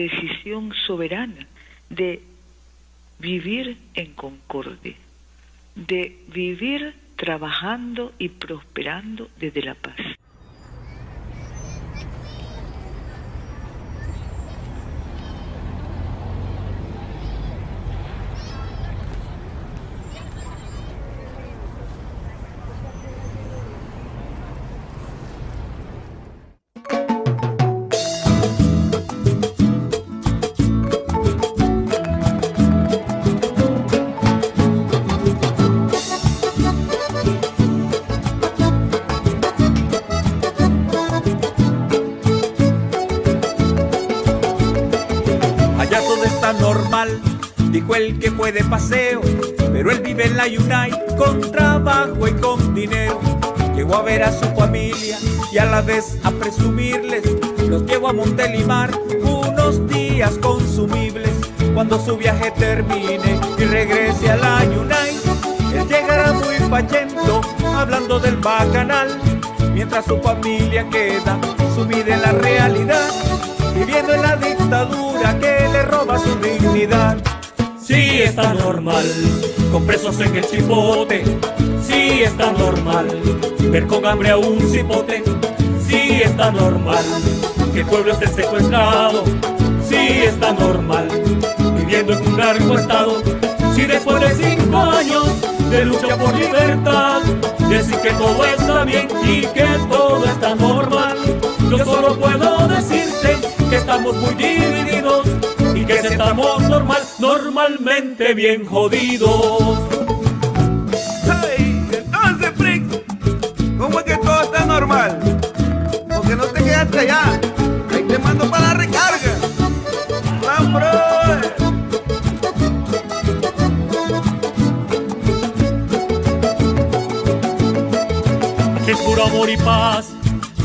decisión soberana de vivir en concordia, de vivir trabajando y prosperando desde la paz. Dijo el que fue de paseo, pero él vive en la Yunay con trabajo y con dinero. Llegó a ver a su familia y a la vez a presumirles. Los llevó a Montelimar unos días consumibles. Cuando su viaje termine y regrese a la Yunay, él llegará muy pachento hablando del bacanal, mientras su familia queda sumida en la realidad, viviendo en la dictadura que le roba su dignidad. Sí está normal, con presos en el chipote. Sí está normal, ver con hambre a un cipote. Sí está normal, que el pueblo esté secuestrado. Sí está normal, viviendo en un narcoestado. Si después de 5 años de lucha por libertad, decir que todo está bien y que todo está normal, yo solo puedo decirte que estamos muy divididos y que estamos normalmente bien jodidos. Hey, entonces, Prix, ¿cómo es que todo está normal? Porque no te quedaste allá. Ahí te mando para la recarga. ¡Van, bro! Que es puro amor y paz,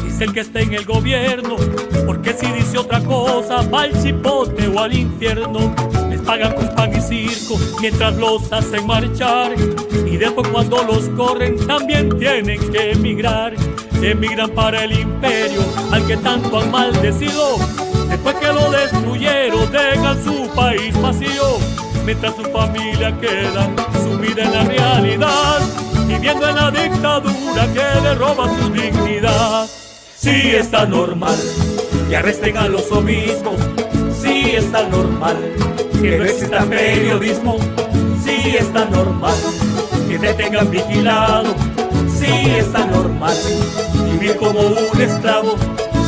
dice el que está en el gobierno, porque si dice otra cosa va al chipote o al infierno. Les pagan con pan y circo mientras los hacen marchar, y después cuando los corren también tienen que emigrar. Emigran para el imperio al que tanto han maldecido. Después que lo destruyeron dejan su país vacío, mientras su familia queda sumida en la realidad, viviendo en la dictadura que le roba su dignidad. Sí está normal que arresten a los obispos. Sí está normal que no exista periodismo. Sí está normal que te tengan vigilado. Sí está normal vivir como un esclavo.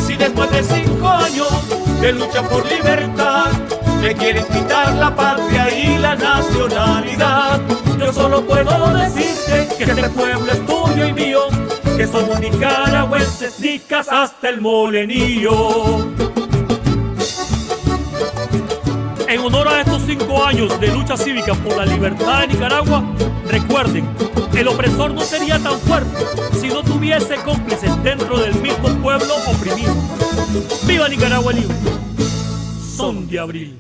Si después de 5 años de lucha por libertad te quieren quitar la patria y la nacionalidad, yo solo puedo decirte que este pueblo es tuyo y mío, que somos nicaragüenses, nicas hasta el molenillo. En honor a estos 5 años de lucha cívica por la libertad de Nicaragua, recuerden, el opresor no sería tan fuerte si no tuviese cómplices dentro del mismo pueblo oprimido. ¡Viva Nicaragua libre! Son de abril.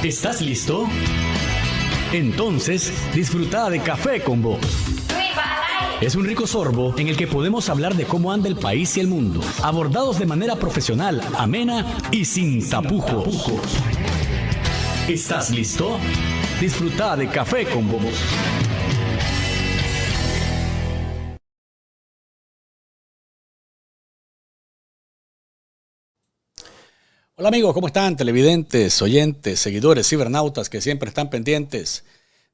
¿Estás listo? Entonces, disfruta de Café con Vos. Es un rico sorbo en el que podemos hablar de cómo anda el país y el mundo, abordados de manera profesional, amena y sin tapujos. ¿Estás listo? Disfruta de Café con Vos. Hola amigos, ¿cómo están? Televidentes, oyentes, seguidores, cibernautas que siempre están pendientes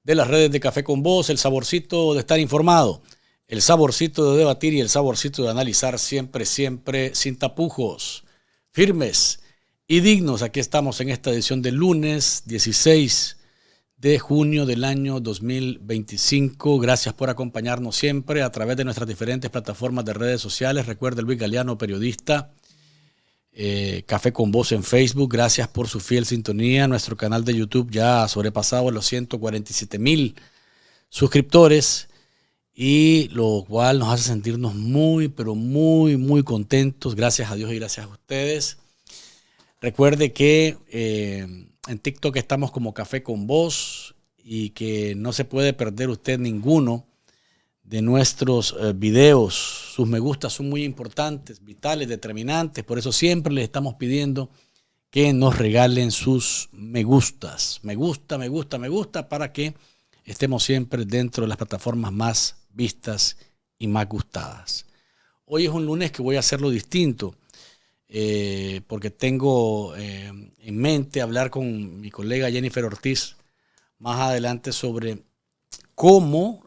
de las redes de Café con Vos, el saborcito de estar informado, el saborcito de debatir y el saborcito de analizar siempre sin tapujos, firmes y dignos. Aquí estamos en esta edición del lunes 16 de junio del año 2025. Gracias por acompañarnos siempre a través de nuestras diferentes plataformas de redes sociales. Recuerde, Luis Galeano, periodista. Café con Vos en Facebook, gracias por su fiel sintonía. Nuestro canal de YouTube ya ha sobrepasado los 147,000 suscriptores, y lo cual nos hace sentirnos muy, pero muy, muy contentos. Gracias a Dios y gracias a ustedes. Recuerde que en TikTok estamos como Café con Vos y que no se puede perder usted ninguno de nuestros videos. Sus me gusta son muy importantes, vitales, determinantes. Por eso siempre les estamos pidiendo que nos regalen sus me gustas. Me gusta, me gusta, me gusta, para que estemos siempre dentro de las plataformas más vistas y más gustadas. Hoy es un lunes que voy a hacerlo distinto, porque tengo en mente hablar con mi colega Jennifer Ortiz más adelante sobre cómo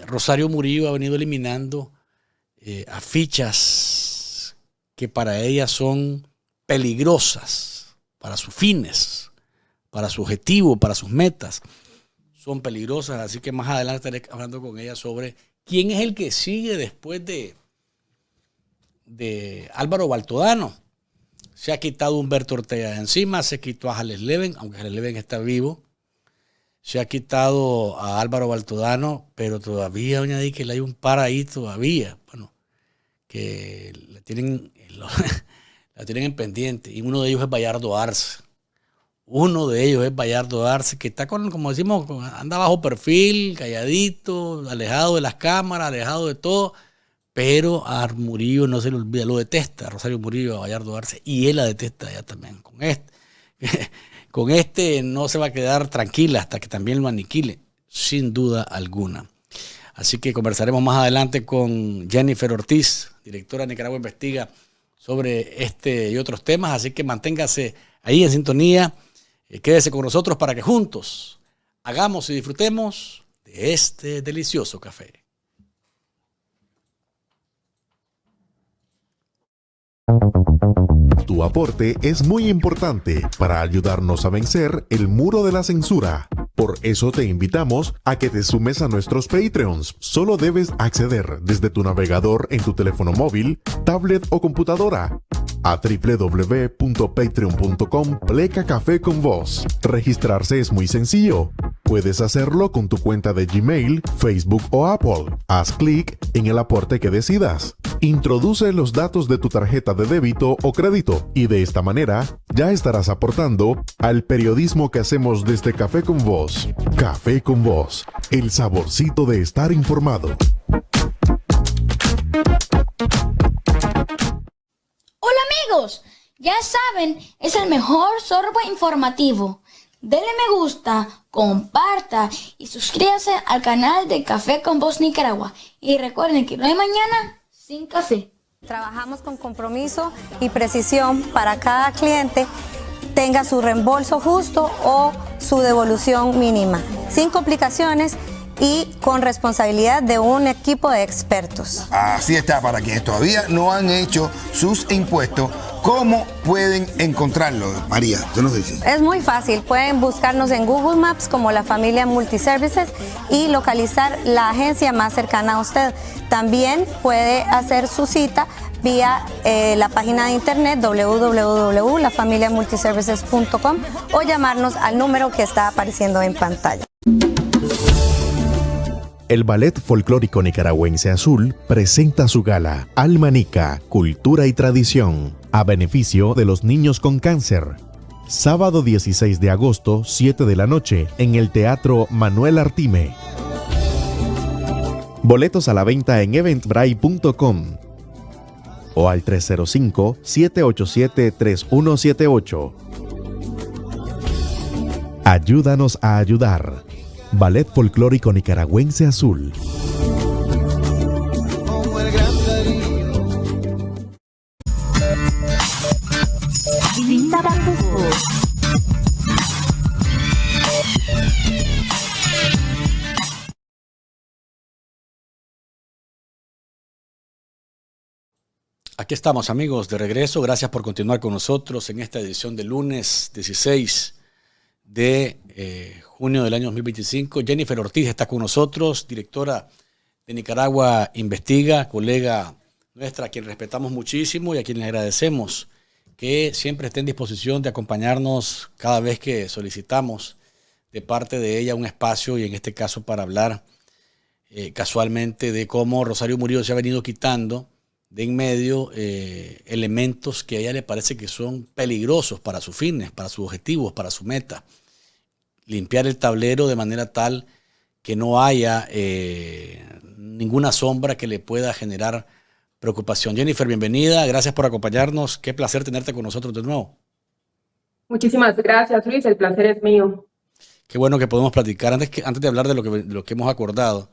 Rosario Murillo ha venido eliminando afiches que para ella son peligrosas, para sus fines, para su objetivo, para sus metas. Son peligrosas, así que más adelante estaré hablando con ella sobre quién es el que sigue después de Álvaro Baltodano. Se ha quitado Humberto Ortega de encima, se quitó a Alex Leven, aunque Alex Leven está vivo. Se ha quitado a Álvaro Baltodano, pero todavía, doña Díquel, hay un par ahí todavía, bueno, que la tienen en pendiente, y uno de ellos es Bayardo Arce. Que está como decimos, anda bajo perfil, calladito, alejado de las cámaras, alejado de todo, pero a Murillo no se le olvida, lo detesta, a Rosario Murillo, a Bayardo Arce, y él la detesta ya también. Con este no se va a quedar tranquila hasta que también lo aniquile, sin duda alguna. Así que conversaremos más adelante con Jennifer Ortiz, directora de Nicaragua Investiga, sobre este y otros temas. Así que manténgase ahí en sintonía, quédese con nosotros para que juntos hagamos y disfrutemos de este delicioso café. Tu aporte es muy importante para ayudarnos a vencer el muro de la censura. Por eso te invitamos a que te sumes a nuestros Patreons. Solo debes acceder desde tu navegador en tu teléfono móvil, tablet o computadora a www.patreon.com/café-con-voz. Registrarse es muy sencillo. Puedes hacerlo con tu cuenta de Gmail, Facebook o Apple. Haz clic en el aporte que decidas. Introduce los datos de tu tarjeta de débito o crédito y de esta manera ya estarás aportando al periodismo que hacemos desde Café con Voz. Café con Voz, el saborcito de estar informado. Hola amigos, ya saben, es el mejor sorbo informativo. Denle me gusta, comparta y suscríbase al canal de Café con Voz Nicaragua. Y recuerden que no hay mañana sin café. Trabajamos con compromiso y precisión para cada cliente tenga su reembolso justo o su devolución mínima, sin complicaciones y con responsabilidad de un equipo de expertos. Así está, para quienes todavía no han hecho sus impuestos, ¿cómo pueden encontrarlo? María, ¿tú nos dices? Es muy fácil, pueden buscarnos en Google Maps como La Familia Multiservices y localizar la agencia más cercana a usted. También puede hacer su cita vía la página de internet www.lafamiliamultiservices.com o llamarnos al número que está apareciendo en pantalla. El Ballet Folclórico Nicaragüense Azul presenta su gala Alma Nica, Cultura y Tradición, a beneficio de los niños con cáncer. Sábado 16 de agosto, 7 de la noche, en el Teatro Manuel Artime. Boletos a la venta en eventbrite.com o al 305-787-3178. Ayúdanos a ayudar. Ballet Folclórico Nicaragüense Azul. Aquí estamos, amigos, de regreso. Gracias por continuar con nosotros en esta edición de lunes 16 de junio del año 2025. Jennifer Ortiz está con nosotros, directora de Nicaragua Investiga, colega nuestra, a quien respetamos muchísimo y a quien le agradecemos que siempre esté en disposición de acompañarnos cada vez que solicitamos de parte de ella un espacio, y en este caso para hablar casualmente de cómo Rosario Murillo se ha venido quitando de en medio elementos que a ella le parece que son peligrosos para sus fines, para sus objetivos, para su meta. Limpiar el tablero de manera tal que no haya ninguna sombra que le pueda generar preocupación. Jennifer, bienvenida, gracias por acompañarnos, qué placer tenerte con nosotros de nuevo. Muchísimas gracias, Luis, el placer es mío. Qué bueno que podemos platicar. Antes de hablar de lo que hemos acordado,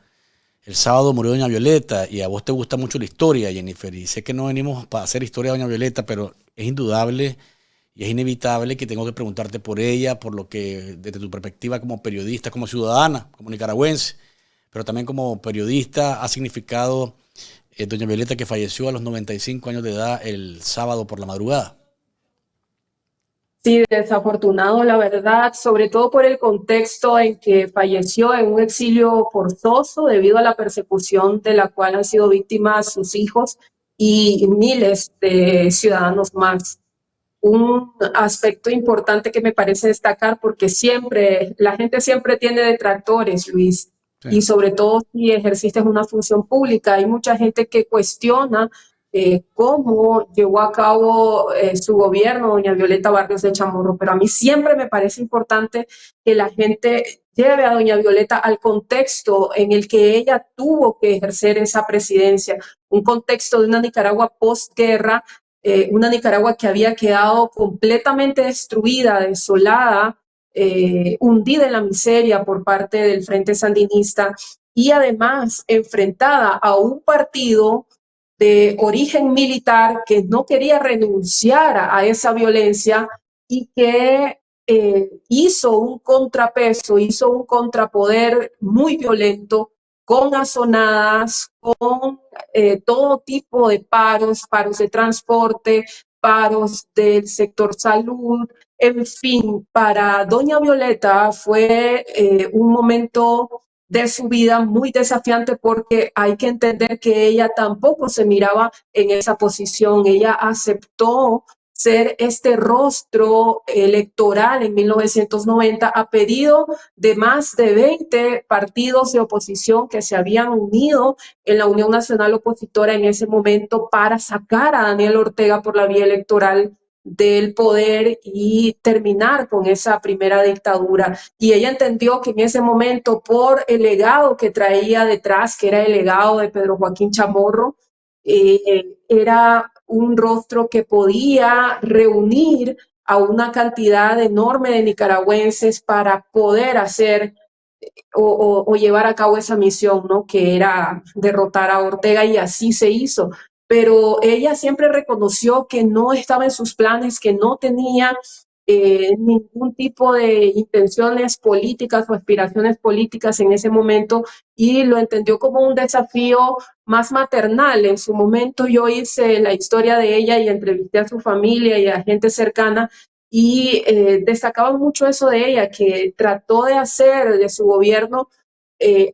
el sábado murió doña Violeta y a vos te gusta mucho la historia, Jennifer, y sé que no venimos para hacer historia de doña Violeta, pero es indudable y es inevitable que tengo que preguntarte por ella, por lo que desde tu perspectiva como periodista, como ciudadana, como nicaragüense, pero también como periodista ha significado doña Violeta, que falleció a los 95 años de edad el sábado por la madrugada. Sí, desafortunado, la verdad, sobre todo por el contexto en que falleció en un exilio forzoso debido a la persecución de la cual han sido víctimas sus hijos y miles de ciudadanos más. Un aspecto importante que me parece destacar, porque siempre, la gente siempre tiene detractores, Luis, Sí. y sobre todo si ejerciste una función pública. Hay mucha gente que cuestiona cómo llevó a cabo su gobierno, doña Violeta Barrios de Chamorro, pero a mí siempre me parece importante que la gente lleve a doña Violeta al contexto en el que ella tuvo que ejercer esa presidencia, un contexto de una Nicaragua postguerra, una Nicaragua que había quedado completamente destruida, desolada, hundida en la miseria por parte del Frente Sandinista y además enfrentada a un partido de origen militar que no quería renunciar a esa violencia y que hizo un contrapeso, hizo un contrapoder muy violento con azonadas, con todo tipo de paros, paros de transporte, paros del sector salud, en fin, para doña Violeta fue un momento de su vida muy desafiante porque hay que entender que ella tampoco se miraba en esa posición, ella aceptó ser este rostro electoral en 1990 a pedido de más de 20 partidos de oposición que se habían unido en la Unión Nacional Opositora en ese momento para sacar a Daniel Ortega por la vía electoral del poder y terminar con esa primera dictadura. Y ella entendió que en ese momento, por el legado que traía detrás, que era el legado de Pedro Joaquín Chamorro, era un rostro que podía reunir a una cantidad enorme de nicaragüenses para poder hacer o llevar a cabo esa misión, ¿no? Que era derrotar a Ortega, y así se hizo. Pero ella siempre reconoció que no estaba en sus planes, que no tenía ningún tipo de intenciones políticas o aspiraciones políticas en ese momento, y lo entendió como un desafío más maternal. En su momento yo hice la historia de ella y entrevisté a su familia y a gente cercana, y destacaban mucho eso de ella, que trató de hacer de su gobierno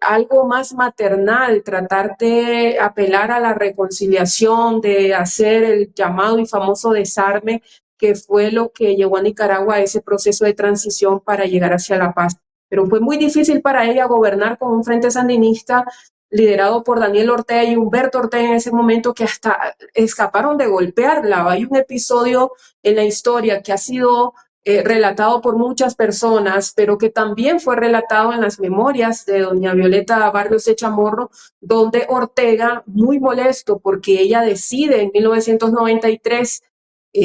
algo más maternal, tratar de apelar a la reconciliación, de hacer el llamado y famoso desarme, que fue lo que llevó a Nicaragua a ese proceso de transición para llegar hacia la paz. Pero fue muy difícil para ella gobernar con un frente sandinista liderado por Daniel Ortega y Humberto Ortega en ese momento, que hasta escaparon de golpearla. Hay un episodio en la historia que ha sido relatado por muchas personas, pero que también fue relatado en las memorias de doña Violeta Barrios de Chamorro, donde Ortega, muy molesto porque ella decide en 1993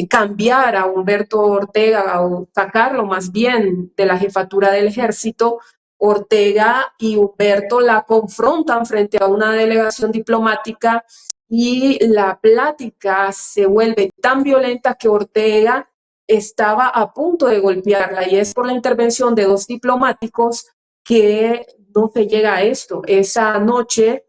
cambiar a Humberto Ortega, o sacarlo más bien de la jefatura del ejército, Ortega y Humberto la confrontan frente a una delegación diplomática y la plática se vuelve tan violenta que Ortega estaba a punto de golpearla, y es por la intervención de dos diplomáticos que no se llega a esto. Esa noche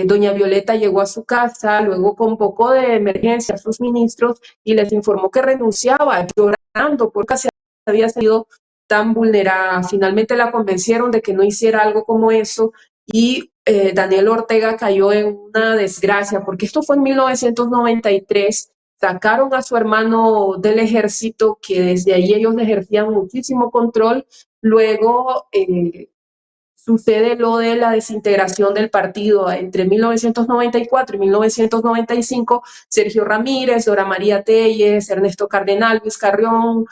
doña Violeta llegó a su casa, luego convocó de emergencia a sus ministros y les informó que renunciaba, llorando porque se había sido tan vulnerada. Finalmente la convencieron de que no hiciera algo como eso, y Daniel Ortega cayó en una desgracia, porque esto fue en 1993. Sacaron a su hermano del ejército, que desde ahí ellos ejercían muchísimo control. Luego sucede lo de la desintegración del partido. Entre 1994 y 1995, Sergio Ramírez, Dora María Telles, Ernesto Cardenal, Luis Carrión,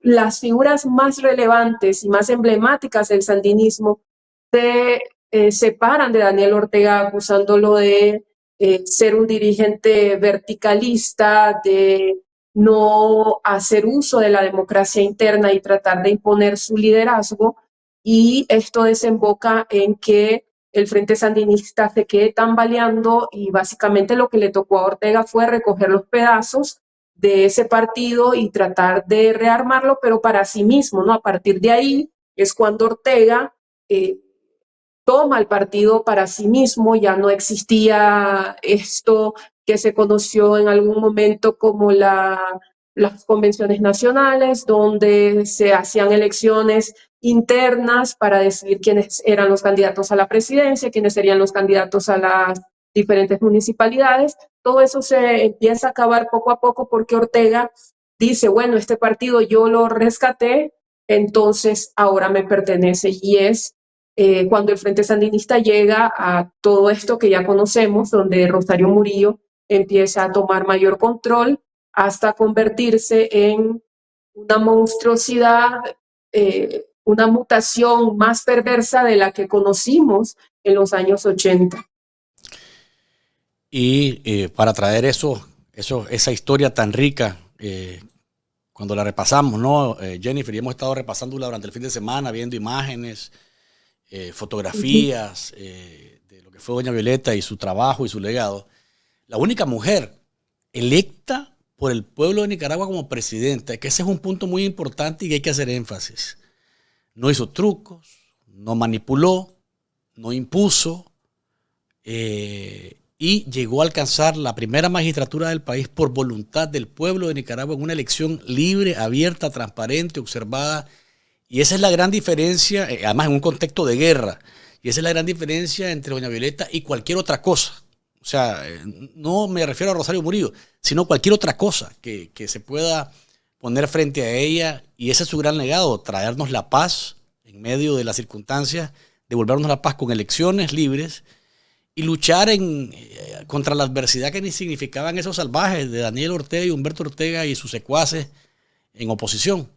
las figuras más relevantes y más emblemáticas del sandinismo se separan de Daniel Ortega acusándolo de ser un dirigente verticalista, de no hacer uso de la democracia interna y tratar de imponer su liderazgo, y esto desemboca en que el Frente Sandinista se quede tambaleando y básicamente lo que le tocó a Ortega fue recoger los pedazos de ese partido y tratar de rearmarlo, pero para sí mismo, ¿no? A partir de ahí es cuando Ortega toma el partido para sí mismo, ya no existía esto que se conoció en algún momento como las convenciones nacionales, donde se hacían elecciones internas para decidir quiénes eran los candidatos a la presidencia, quiénes serían los candidatos a las diferentes municipalidades. Todo eso se empieza a acabar poco a poco porque Ortega dice, bueno, este partido yo lo rescaté, entonces ahora me pertenece, y es cuando el Frente Sandinista llega a todo esto que ya conocemos, donde Rosario Murillo empieza a tomar mayor control hasta convertirse en una monstruosidad, una mutación más perversa de la que conocimos en los años 80. Y para traer esa historia tan rica, cuando la repasamos, ¿no, Jennifer? Y hemos estado repasándola durante el fin de semana, viendo imágenes, fotografías de lo que fue doña Violeta y su trabajo y su legado. La única mujer electa por el pueblo de Nicaragua como presidenta, que ese es un punto muy importante y que hay que hacer énfasis. No hizo trucos, no manipuló, no impuso, y llegó a alcanzar la primera magistratura del país por voluntad del pueblo de Nicaragua en una elección libre, abierta, transparente, observada. Y esa es la gran diferencia, además en un contexto de guerra, y esa es la gran diferencia entre doña Violeta y cualquier otra cosa. O sea, no me refiero a Rosario Murillo, sino cualquier otra cosa que se pueda poner frente a ella, y ese es su gran legado, traernos la paz en medio de las circunstancias, devolvernos la paz con elecciones libres y luchar contra la adversidad que ni significaban esos salvajes de Daniel Ortega y Humberto Ortega y sus secuaces en oposición.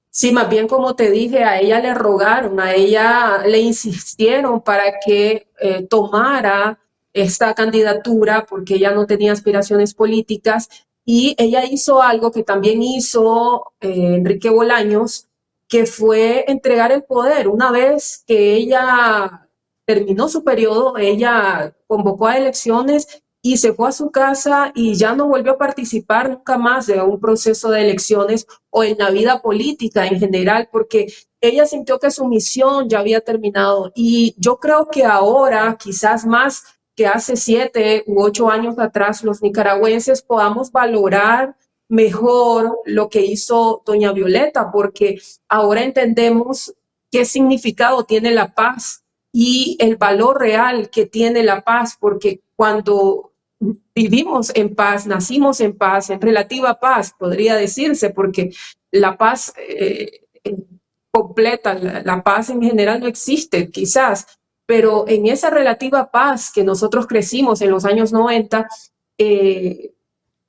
Sí, más bien como te dije, a ella le rogaron, a ella le insistieron para que tomara esta candidatura porque ella no tenía aspiraciones políticas, y ella hizo algo que también hizo Enrique Bolaños, que fue entregar el poder. Una vez que ella terminó su periodo, ella convocó a elecciones y se fue a su casa y ya no volvió a participar nunca más de un proceso de elecciones o en la vida política en general, porque ella sintió que su misión ya había terminado. Y yo creo que ahora, quizás más que hace 7 u 8 años atrás, los nicaragüenses podamos valorar mejor lo que hizo doña Violeta, porque ahora entendemos qué significado tiene la paz y el valor real que tiene la paz, porque cuando vivimos en paz, nacimos en paz, en relativa paz, podría decirse, porque la paz completa, la paz en general no existe, quizás, pero en esa relativa paz que nosotros crecimos en los años 90,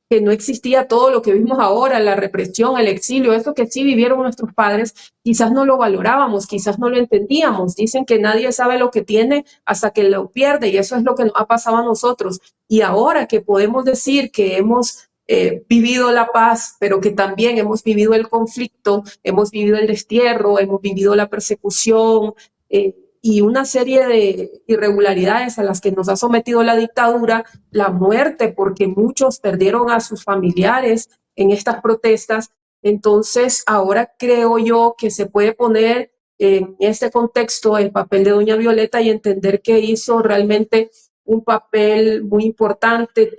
que no existía todo lo que vimos ahora, la represión, el exilio, eso que sí vivieron nuestros padres, quizás no lo valorábamos, quizás no lo entendíamos. Dicen que nadie sabe lo que tiene hasta que lo pierde, y eso es lo que nos ha pasado a nosotros. Y ahora que podemos decir que hemos vivido la paz, pero que también hemos vivido el conflicto, hemos vivido el destierro, hemos vivido la persecución, y una serie de irregularidades a las que nos ha sometido la dictadura, la muerte, porque muchos perdieron a sus familiares en estas protestas. Entonces, ahora creo yo que se puede poner en este contexto el papel de doña Violeta y entender que hizo realmente un papel muy importante,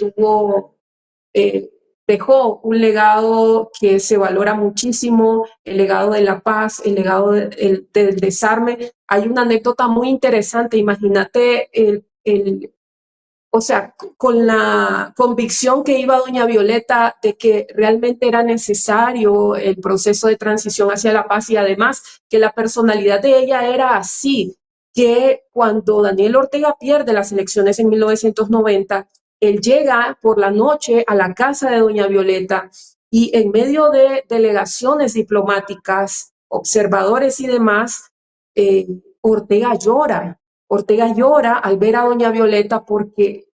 dejó un legado que se valora muchísimo, el legado de la paz, el legado del desarme. Hay una anécdota muy interesante, imagínate o sea, con la convicción que iba doña Violeta de que realmente era necesario el proceso de transición hacia la paz, y además que la personalidad de ella era así, que cuando Daniel Ortega pierde las elecciones en 1990, él llega por la noche a la casa de doña Violeta y en medio de delegaciones diplomáticas, observadores y demás, Ortega llora al ver a doña Violeta porque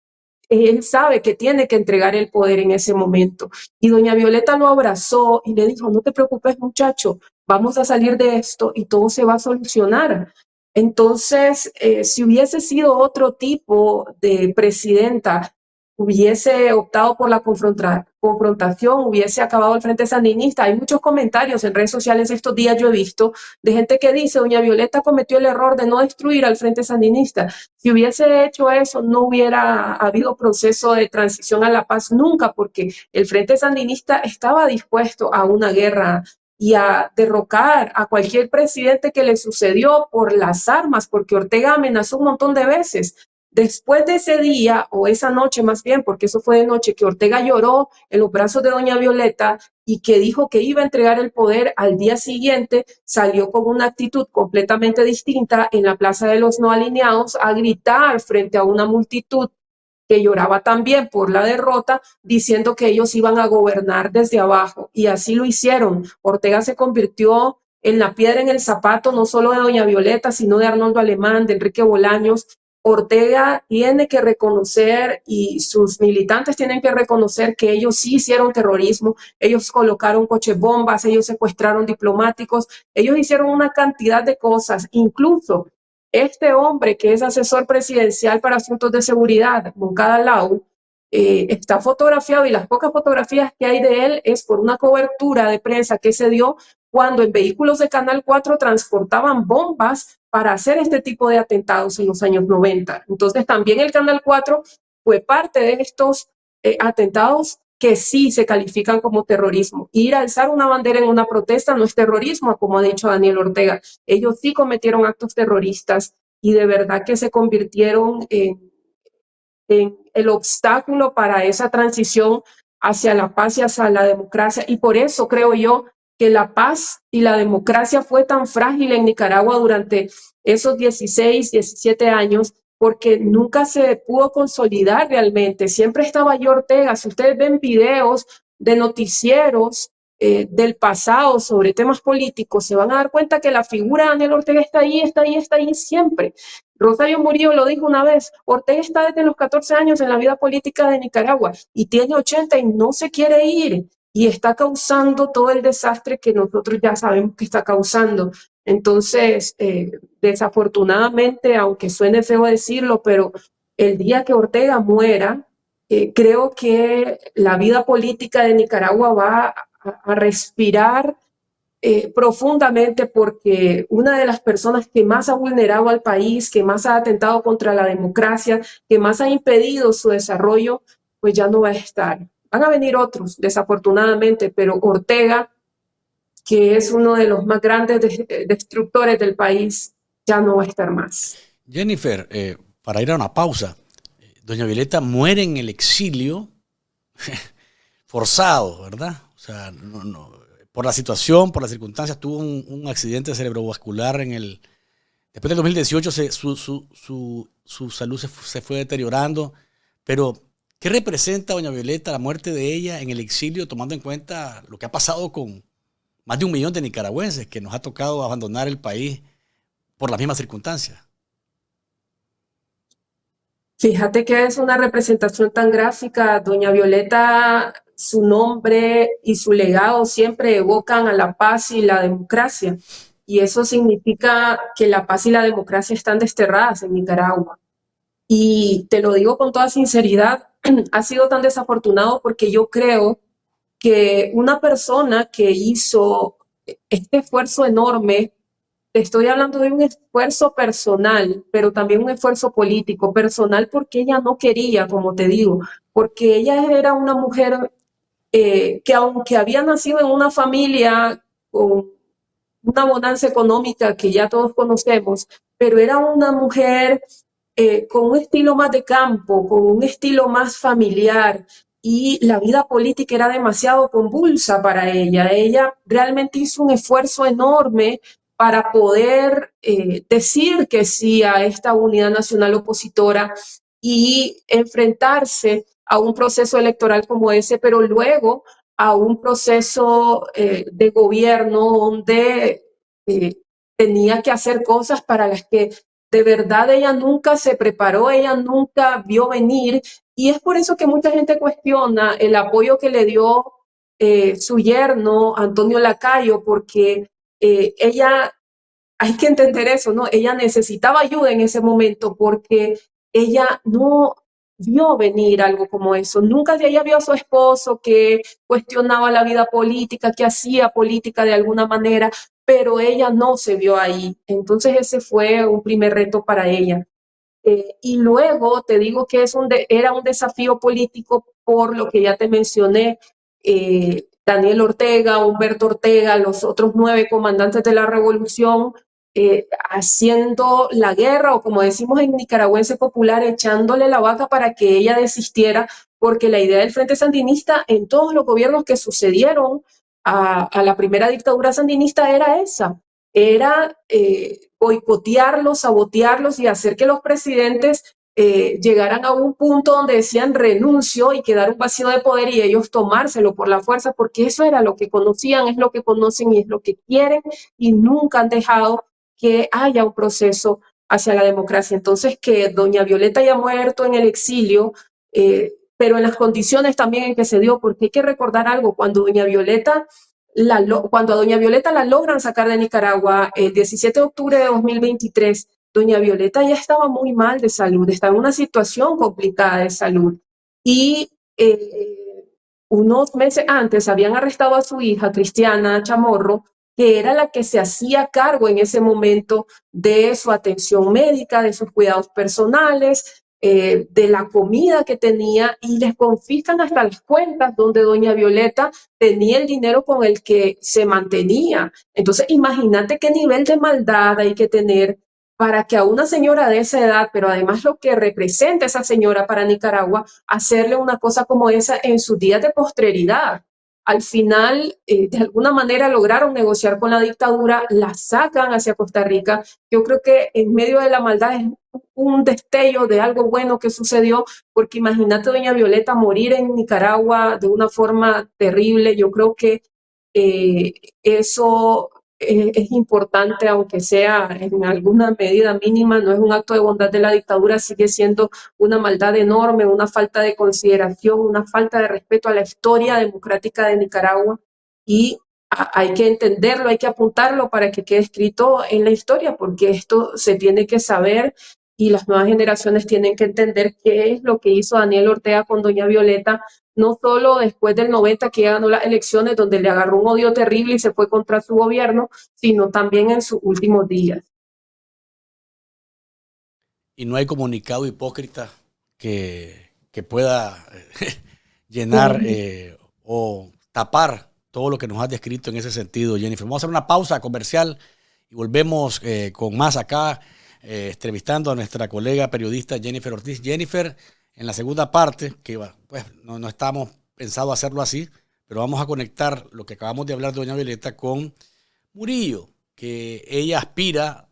él sabe que tiene que entregar el poder en ese momento. Y doña Violeta lo abrazó y le dijo, no te preocupes muchacho, vamos a salir de esto y todo se va a solucionar. Entonces, si hubiese sido otro tipo de presidenta, hubiese optado por la confrontación, hubiese acabado el Frente Sandinista. Hay muchos comentarios en redes sociales estos días, yo he visto, de gente que dice, doña Violeta cometió el error de no destruir al Frente Sandinista. Si hubiese hecho eso, no hubiera habido proceso de transición a la paz nunca, porque el Frente Sandinista estaba dispuesto a una guerra y a derrocar a cualquier presidente que le sucedió por las armas, porque Ortega amenazó un montón de veces. Después de ese día, o esa noche más bien, porque eso fue de noche, que Ortega lloró en los brazos de doña Violeta y que dijo que iba a entregar el poder, al día siguiente salió con una actitud completamente distinta en la Plaza de los No Alineados a gritar frente a una multitud que lloraba también por la derrota, diciendo que ellos iban a gobernar desde abajo. Y así lo hicieron. Ortega se convirtió en la piedra en el zapato, no solo de doña Violeta, sino de Arnoldo Alemán, de Enrique Bolaños. Ortega tiene que reconocer y sus militantes tienen que reconocer que ellos sí hicieron terrorismo, ellos colocaron coches bombas, ellos secuestraron diplomáticos, ellos hicieron una cantidad de cosas, incluso este hombre que es asesor presidencial para asuntos de seguridad, Moncada Lau, está fotografiado y las pocas fotografías que hay de él es por una cobertura de prensa que se dio cuando en vehículos de Canal 4 transportaban bombas para hacer este tipo de atentados en los años 90. Entonces también el Canal 4 fue parte de estos atentados que sí se califican como terrorismo. Ir a alzar una bandera en una protesta no es terrorismo, como ha dicho Daniel Ortega. Ellos sí cometieron actos terroristas y de verdad que se convirtieron en el obstáculo para esa transición hacia la paz y hacia la democracia. Y por eso creo yo que la paz y la democracia fue tan frágil en Nicaragua durante esos 16, 17 años, porque nunca se pudo consolidar realmente. Siempre estaba yo Ortega. Si ustedes ven videos de noticieros del pasado sobre temas políticos, se van a dar cuenta que la figura de Daniel Ortega está ahí siempre. Rosario Murillo lo dijo una vez, Ortega está desde los 14 años en la vida política de Nicaragua y tiene 80 y no se quiere ir y está causando todo el desastre que nosotros ya sabemos que está causando. Entonces, desafortunadamente, aunque suene feo decirlo, pero el día que Ortega muera, creo que la vida política de Nicaragua va a respirar profundamente, porque una de las personas que más ha vulnerado al país, que más ha atentado contra la democracia, que más ha impedido su desarrollo, pues ya no va a estar. Van a venir otros, desafortunadamente, pero Ortega, que es uno de los más grandes destructores del país, ya no va a estar más. Jennifer, para ir a una pausa, doña Violeta muere en el exilio forzado, ¿verdad? O sea, por la situación, por las circunstancias, tuvo un accidente cerebrovascular después del 2018 su salud se fue deteriorando, pero ¿qué representa, doña Violeta, la muerte de ella en el exilio, tomando en cuenta lo que ha pasado con más de 1 millón de nicaragüenses que nos ha tocado abandonar el país por las mismas circunstancias? Fíjate que es una representación tan gráfica. Doña Violeta, su nombre y su legado siempre evocan a la paz y la democracia. Y eso significa que la paz y la democracia están desterradas en Nicaragua. Y te lo digo con toda sinceridad, ha sido tan desafortunado porque yo creo que una persona que hizo este esfuerzo enorme, te estoy hablando de un esfuerzo personal, pero también un esfuerzo político, personal porque ella no quería, como te digo, porque ella era una mujer que aunque había nacido en una familia con una bonanza económica que ya todos conocemos, pero era una mujer con un estilo más de campo, con un estilo más familiar, y la vida política era demasiado convulsa para ella. Ella realmente hizo un esfuerzo enorme para poder decir que sí a esta unidad nacional opositora y enfrentarse a un proceso electoral como ese, pero luego a un proceso de gobierno donde tenía que hacer cosas para las que de verdad ella nunca se preparó, ella nunca vio venir, y es por eso que mucha gente cuestiona el apoyo que le dio su yerno, Antonio Lacayo, porque ella, hay que entender eso, ¿no? Ella necesitaba ayuda en ese momento porque ella no vio venir algo como eso. Nunca ella vio a su esposo que cuestionaba la vida política, que hacía política de alguna manera, pero ella no se vio ahí. Entonces ese fue un primer reto para ella. Y luego te digo que era un desafío político por lo que ya te mencioné. Daniel Ortega, Humberto Ortega, los otros 9 comandantes de la revolución, haciendo la guerra, o como decimos en nicaragüense popular, echándole la vaca para que ella desistiera, porque la idea del Frente Sandinista en todos los gobiernos que sucedieron a la primera dictadura sandinista era esa, era boicotearlos, sabotearlos y hacer que los presidentes llegaran a un punto donde decían renuncio y quedar un vacío de poder y ellos tomárselo por la fuerza, porque eso era lo que conocían, es lo que conocen y es lo que quieren, y nunca han dejado que haya un proceso hacia la democracia. Entonces, que doña Violeta haya muerto en el exilio, pero en las condiciones también en que se dio, porque hay que recordar algo, cuando a doña Violeta la logran sacar de Nicaragua el 17 de octubre de 2023, doña Violeta ya estaba muy mal de salud, estaba en una situación complicada de salud. Y unos meses antes habían arrestado a su hija, Cristiana Chamorro, que era la que se hacía cargo en ese momento de su atención médica, de sus cuidados personales, de la comida que tenía, y les confiscan hasta las cuentas donde doña Violeta tenía el dinero con el que se mantenía. Entonces, imagínate qué nivel de maldad hay que tener para que a una señora de esa edad, pero además lo que representa esa señora para Nicaragua, hacerle una cosa como esa en sus días de postreridad. Al final, de alguna manera lograron negociar con la dictadura, la sacan hacia Costa Rica. Yo creo que en medio de la maldad es un destello de algo bueno que sucedió, porque imagínate doña Violeta morir en Nicaragua de una forma terrible. Yo creo que eso es importante, aunque sea en alguna medida mínima, no es un acto de bondad de la dictadura, sigue siendo una maldad enorme, una falta de consideración, una falta de respeto a la historia democrática de Nicaragua, y hay que entenderlo, hay que apuntarlo para que quede escrito en la historia, porque esto se tiene que saber y las nuevas generaciones tienen que entender qué es lo que hizo Daniel Ortega con doña Violeta, no solo después del 90 que ganó las elecciones, donde le agarró un odio terrible y se fue contra su gobierno, sino también en sus últimos días. Y no hay comunicado hipócrita que pueda llenar o tapar todo lo que nos has descrito en ese sentido, Jennifer. Vamos a hacer una pausa comercial y volvemos con más acá, entrevistando a nuestra colega periodista Jennifer Ortiz. Jennifer, en la segunda parte, que pues no estamos pensado hacerlo así, pero vamos a conectar lo que acabamos de hablar de doña Violeta con Murillo, que ella aspira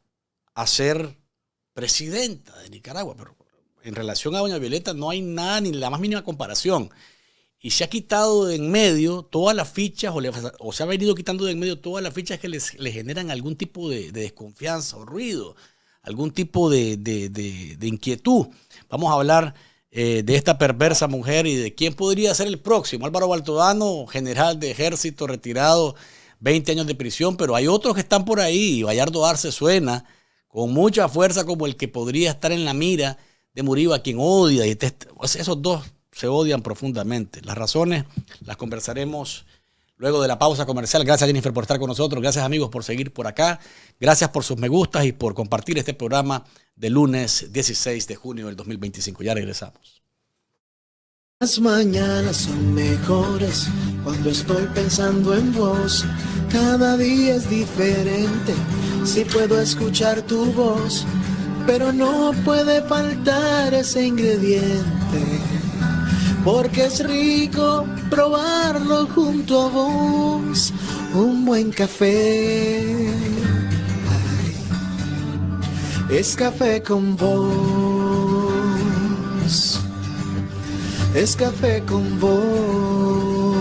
a ser presidenta de Nicaragua, pero en relación a doña Violeta no hay nada, ni la más mínima comparación. Y se ha quitado de en medio todas las fichas, o se ha venido quitando de en medio todas las fichas que le generan algún tipo de desconfianza o ruido, algún tipo de inquietud. Vamos a hablar de esta perversa mujer y de quién podría ser el próximo. Álvaro Baltodano, general de ejército retirado, 20 años de prisión, pero hay otros que están por ahí. Bayardo Arce suena con mucha fuerza como el que podría estar en la mira de Murillo, a quien odia. Y esos dos se odian profundamente. Las razones las conversaremos luego de la pausa comercial. Gracias, Jennifer, por estar con nosotros. Gracias, amigos, por seguir por acá. Gracias por sus me gustas y por compartir este programa de lunes 16 de junio del 2025. Ya regresamos. Las mañanas son mejores cuando estoy pensando en vos. Cada día es diferente si puedo escuchar tu voz, pero no puede faltar ese ingrediente, porque es rico probarlo junto a vos. Un buen café, ay, es café con vos, es café con vos.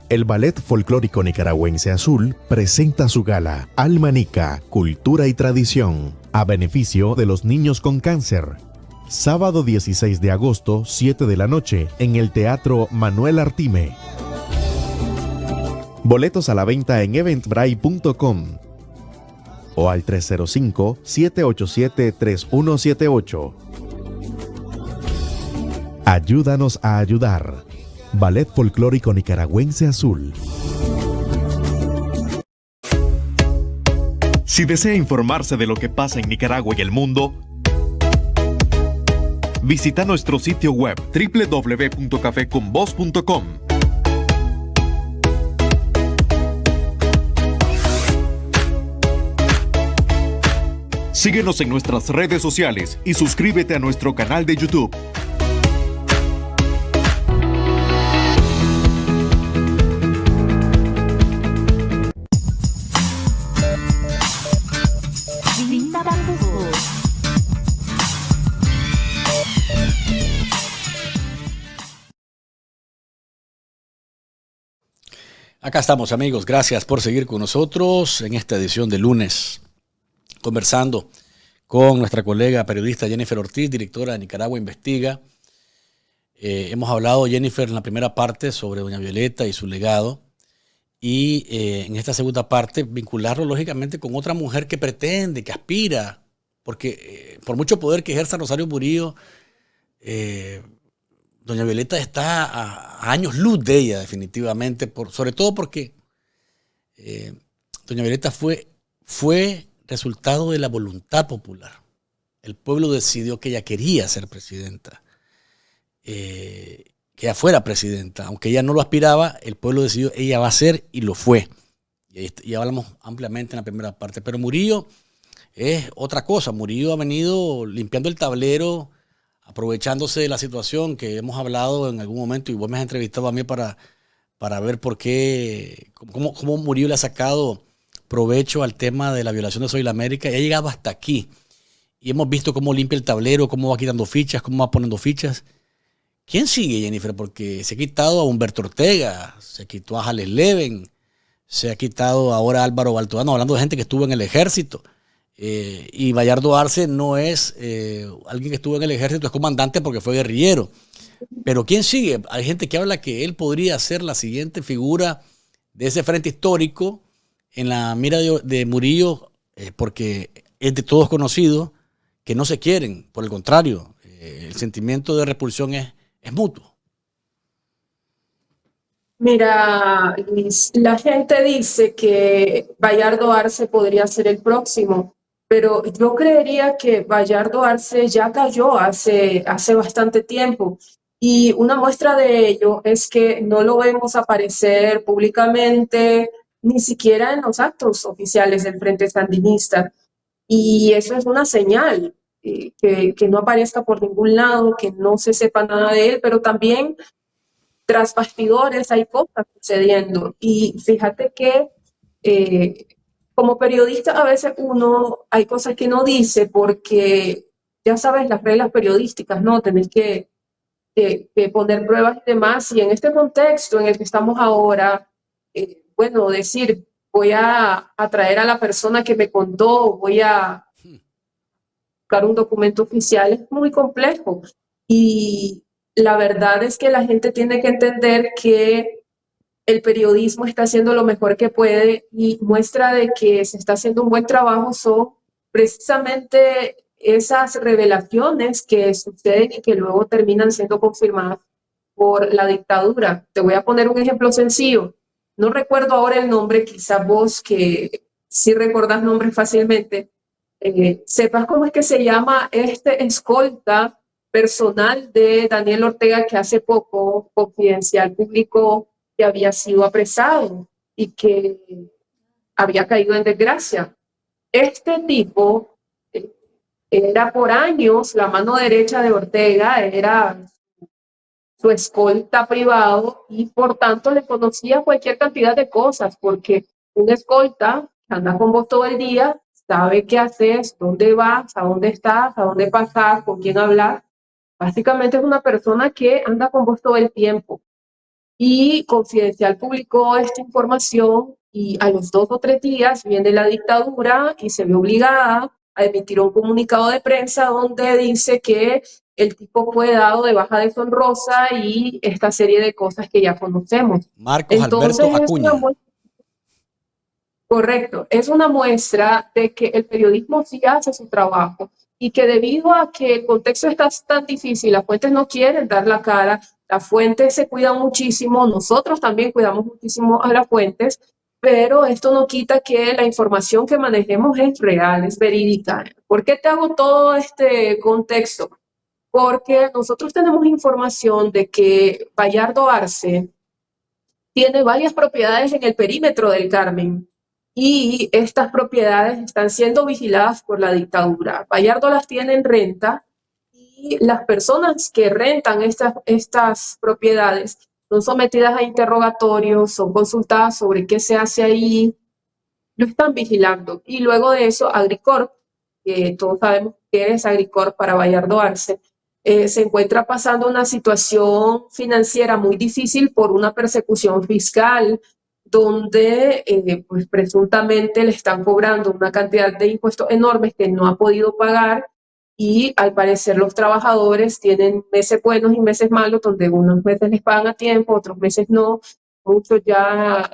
El Ballet Folclórico Nicaragüense Azul presenta su gala Alma Nica, Cultura y Tradición, a beneficio de los niños con cáncer. Sábado 16 de agosto, 7 de la noche, en el Teatro Manuel Artime. Boletos a la venta en eventbrite.com o al 305-787-3178. Ayúdanos a ayudar. Ballet Folclórico Nicaragüense Azul. Si desea informarse de lo que pasa en Nicaragua y el mundo, visita nuestro sitio web www.cafeconvoz.com. Síguenos en nuestras redes sociales y suscríbete a nuestro canal de YouTube. Acá estamos, amigos. Gracias por seguir con nosotros en esta edición de lunes, conversando con nuestra colega periodista Jennifer Ortiz, directora de Nicaragua Investiga. Hemos hablado, Jennifer, en la primera parte sobre doña Violeta y su legado, y en esta segunda parte vincularlo lógicamente con otra mujer que pretende, que aspira, porque por mucho poder que ejerza Rosario Murillo, doña Violeta está a años luz de ella, definitivamente, sobre todo porque doña Violeta fue resultado de la voluntad popular. El pueblo decidió que ella quería ser presidenta, que ella fuera presidenta. Aunque ella no lo aspiraba, el pueblo decidió, ella va a ser, y lo fue. Y hablamos ampliamente en la primera parte. Pero Murillo es otra cosa. Murillo ha venido limpiando el tablero, aprovechándose de la situación que hemos hablado en algún momento, y vos me has entrevistado a mí para ver por qué, cómo Murillo le ha sacado provecho al tema de la violación de Soy la América, y ha llegado hasta aquí. Y hemos visto cómo limpia el tablero, cómo va quitando fichas, cómo va poniendo fichas. ¿Quién sigue, Jennifer? Porque se ha quitado a Humberto Ortega, se quitó a Jales Leven, se ha quitado ahora a Álvaro Baltodano, hablando de gente que estuvo en el ejército. Y Bayardo Arce no es alguien que estuvo en el ejército, es comandante porque fue guerrillero. Pero ¿quién sigue? Hay gente que habla que él podría ser la siguiente figura de ese frente histórico en la mira de Murillo, porque es de todos conocido que no se quieren. Por el contrario, el sentimiento de repulsión es mutuo. Mira, Luis, la gente dice que Bayardo Arce podría ser el próximo, pero yo creería que Bayardo Arce ya cayó hace bastante tiempo. Y una muestra de ello es que no lo vemos aparecer públicamente, ni siquiera en los actos oficiales del Frente Sandinista. Y eso es una señal, que no aparezca por ningún lado, que no se sepa nada de él, pero también tras bastidores hay cosas sucediendo. Y fíjate que como periodista a veces hay cosas que no dice porque ya sabes las reglas periodísticas, ¿no? Tenés que poner pruebas y demás. Y en este contexto en el que estamos ahora, bueno, decir, voy a traer a la persona que me contó, voy a buscar un documento oficial, es muy complejo. Y la verdad es que la gente tiene que entender que el periodismo está haciendo lo mejor que puede, y muestra de que se está haciendo un buen trabajo son precisamente esas revelaciones que suceden y que luego terminan siendo confirmadas por la dictadura. Te voy a poner un ejemplo sencillo. No recuerdo ahora el nombre, quizás vos que sí recordás nombres fácilmente, sepas cómo es que se llama este escolta personal de Daniel Ortega, que hace poco Confidencial publicó que había sido apresado y que había caído en desgracia. Este tipo era por años la mano derecha de Ortega, era su escolta privado, y por tanto le conocía cualquier cantidad de cosas, porque un escolta que anda con vos todo el día sabe qué haces, dónde vas, a dónde estás, a dónde pasar, con quién hablar. Básicamente es una persona que anda con vos todo el tiempo. y Confidencial publicó esta información y a los 2 o 3 días viene la dictadura y se ve obligada a emitir un comunicado de prensa donde dice que el tipo fue dado de baja deshonrosa y esta serie de cosas que ya conocemos. Marcos Entonces, Alberto Acuña. Correcto, es una muestra de que el periodismo sí hace su trabajo y que debido a que el contexto está tan difícil, las fuentes no quieren dar la cara, las fuentes se cuidan muchísimo, nosotros también cuidamos muchísimo a las fuentes, pero esto no quita que la información que manejemos es real, es verídica. ¿Por qué te hago todo este contexto? Porque nosotros tenemos información de que Bayardo Arce tiene varias propiedades en el perímetro del Carmen y estas propiedades están siendo vigiladas por la dictadura. Bayardo las tiene en renta y las personas que rentan estas propiedades son sometidas a interrogatorios, son consultadas sobre qué se hace ahí, lo están vigilando. Y luego de eso, Agricorp, que todos sabemos que es Agricorp para Bayardo Arce, se encuentra pasando una situación financiera muy difícil por una persecución fiscal donde pues presuntamente le están cobrando una cantidad de impuestos enormes que no ha podido pagar y al parecer los trabajadores tienen meses buenos y meses malos donde unos meses les pagan a tiempo, otros meses no. Muchos ya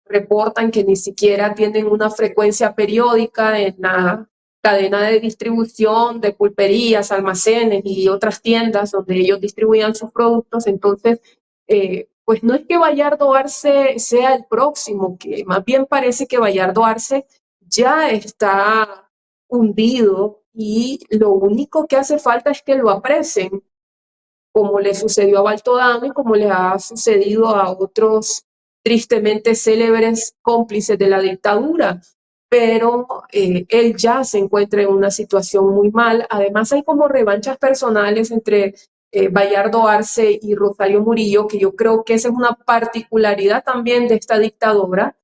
reportan que ni siquiera tienen una frecuencia periódica en la cadena de distribución de pulperías, almacenes y otras tiendas donde ellos distribuían sus productos. Entonces, pues no es que Bayardo Arce sea el próximo, que más bien parece que Bayardo Arce ya está hundido y lo único que hace falta es que lo apresen, como le sucedió a Baltodano y como le ha sucedido a otros tristemente célebres cómplices de la dictadura. Pero él ya se encuentra en una situación muy mal. Además hay como revanchas personales entre Bayardo Arce y Rosario Murillo, que yo creo que esa es una particularidad también de esta dictadura,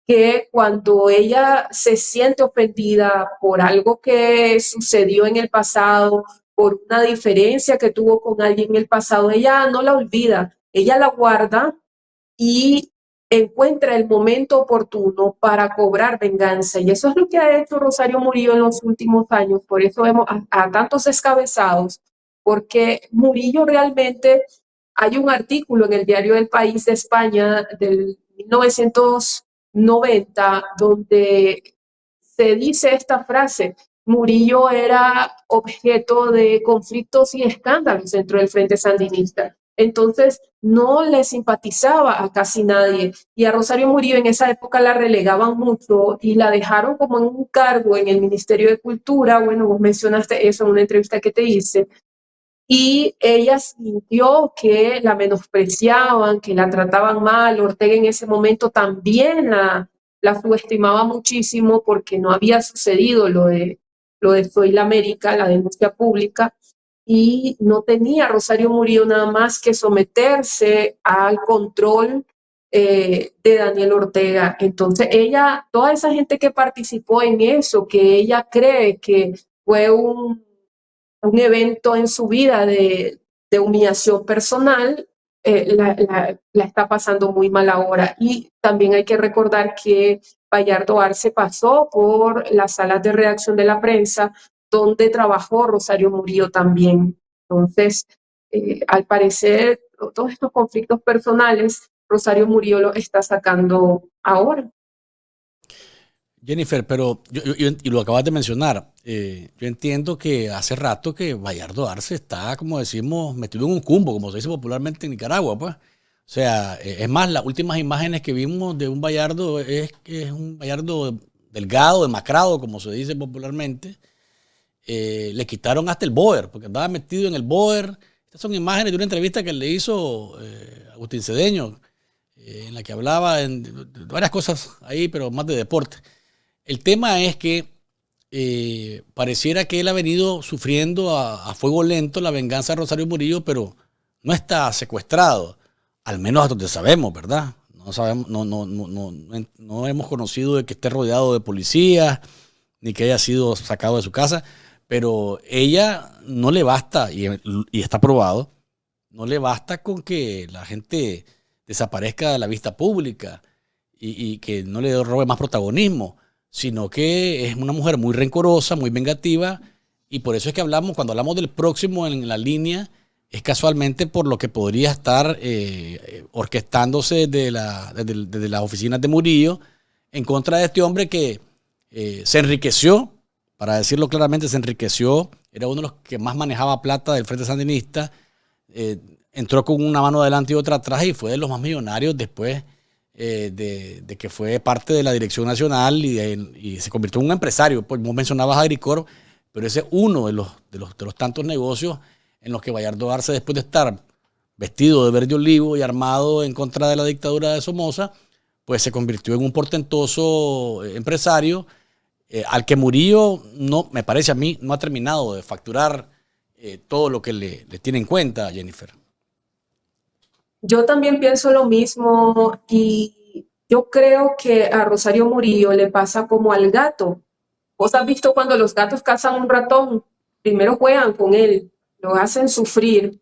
que cuando ella se siente ofendida por algo que sucedió en el pasado, por una diferencia que tuvo con alguien en el pasado, ella no la olvida, ella la guarda y encuentra el momento oportuno para cobrar venganza. Y eso es lo que ha hecho Rosario Murillo en los últimos años. Por eso vemos a tantos descabezados, porque Murillo realmente, hay un artículo en el diario El País de España del 1990 donde se dice esta frase: Murillo era objeto de conflictos y escándalos dentro del Frente Sandinista. Entonces, no le simpatizaba a casi nadie. Y a Rosario Murillo en esa época la relegaban mucho y la dejaron como en un cargo en el Ministerio de Cultura. Bueno, vos mencionaste eso en una entrevista que te hice. Y ella sintió que la menospreciaban, que la trataban mal. Ortega en ese momento también la subestimaba muchísimo porque no había sucedido lo de Soy la América, la denuncia pública, y no tenía Rosario Murillo nada más que someterse al control de Daniel Ortega. Entonces ella, toda esa gente que participó en eso, que ella cree que fue un evento en su vida de humillación personal, la está pasando muy mal ahora. Y también hay que recordar que Bayardo Arce pasó por las salas de redacción de la prensa, donde trabajó Rosario Murillo también. Entonces, al parecer, todos estos conflictos personales, Rosario Murillo los está sacando ahora. Jennifer, pero y lo acabas de mencionar, yo entiendo que hace rato que Bayardo Arce está, como decimos, metido en un cumbo, como se dice popularmente en Nicaragua, pues. O sea, es más, las últimas imágenes que vimos de un Bayardo es un Bayardo delgado, demacrado, como se dice popularmente. Le quitaron hasta el boer, porque andaba metido en el boer. Estas son imágenes de una entrevista que le hizo Agustín Cedeño, en la que hablaba de varias cosas ahí, pero más de deporte. El tema es que pareciera que él ha venido sufriendo a fuego lento la venganza de Rosario Murillo, pero no está secuestrado, al menos hasta donde sabemos, ¿verdad? No sabemos, no hemos conocido de que esté rodeado de policías, ni que haya sido sacado de su casa, pero ella no le basta, y está probado, no le basta con que la gente desaparezca de la vista pública y que no le robe más protagonismo, sino que es una mujer muy rencorosa, muy vengativa, y por eso es que cuando hablamos del próximo en la línea, es casualmente por lo que podría estar orquestándose desde las oficinas de Murillo en contra de este hombre que se enriqueció, para decirlo claramente, se enriqueció, era uno de los que más manejaba plata del Frente Sandinista, entró con una mano adelante y otra atrás y fue de los más millonarios después de que fue parte de la dirección nacional y se convirtió en un empresario. Pues vos mencionabas a Agricor, pero ese es uno de los tantos negocios en los que Bayardo Arce, después de estar vestido de verde olivo y armado en contra de la dictadura de Somoza, pues se convirtió en un portentoso empresario al que Murillo, no, me parece a mí, no ha terminado de facturar todo lo que le tiene en cuenta, Jennifer. Yo también pienso lo mismo y yo creo que a Rosario Murillo le pasa como al gato. ¿Vos has visto cuando los gatos cazan un ratón? Primero juegan con él, lo hacen sufrir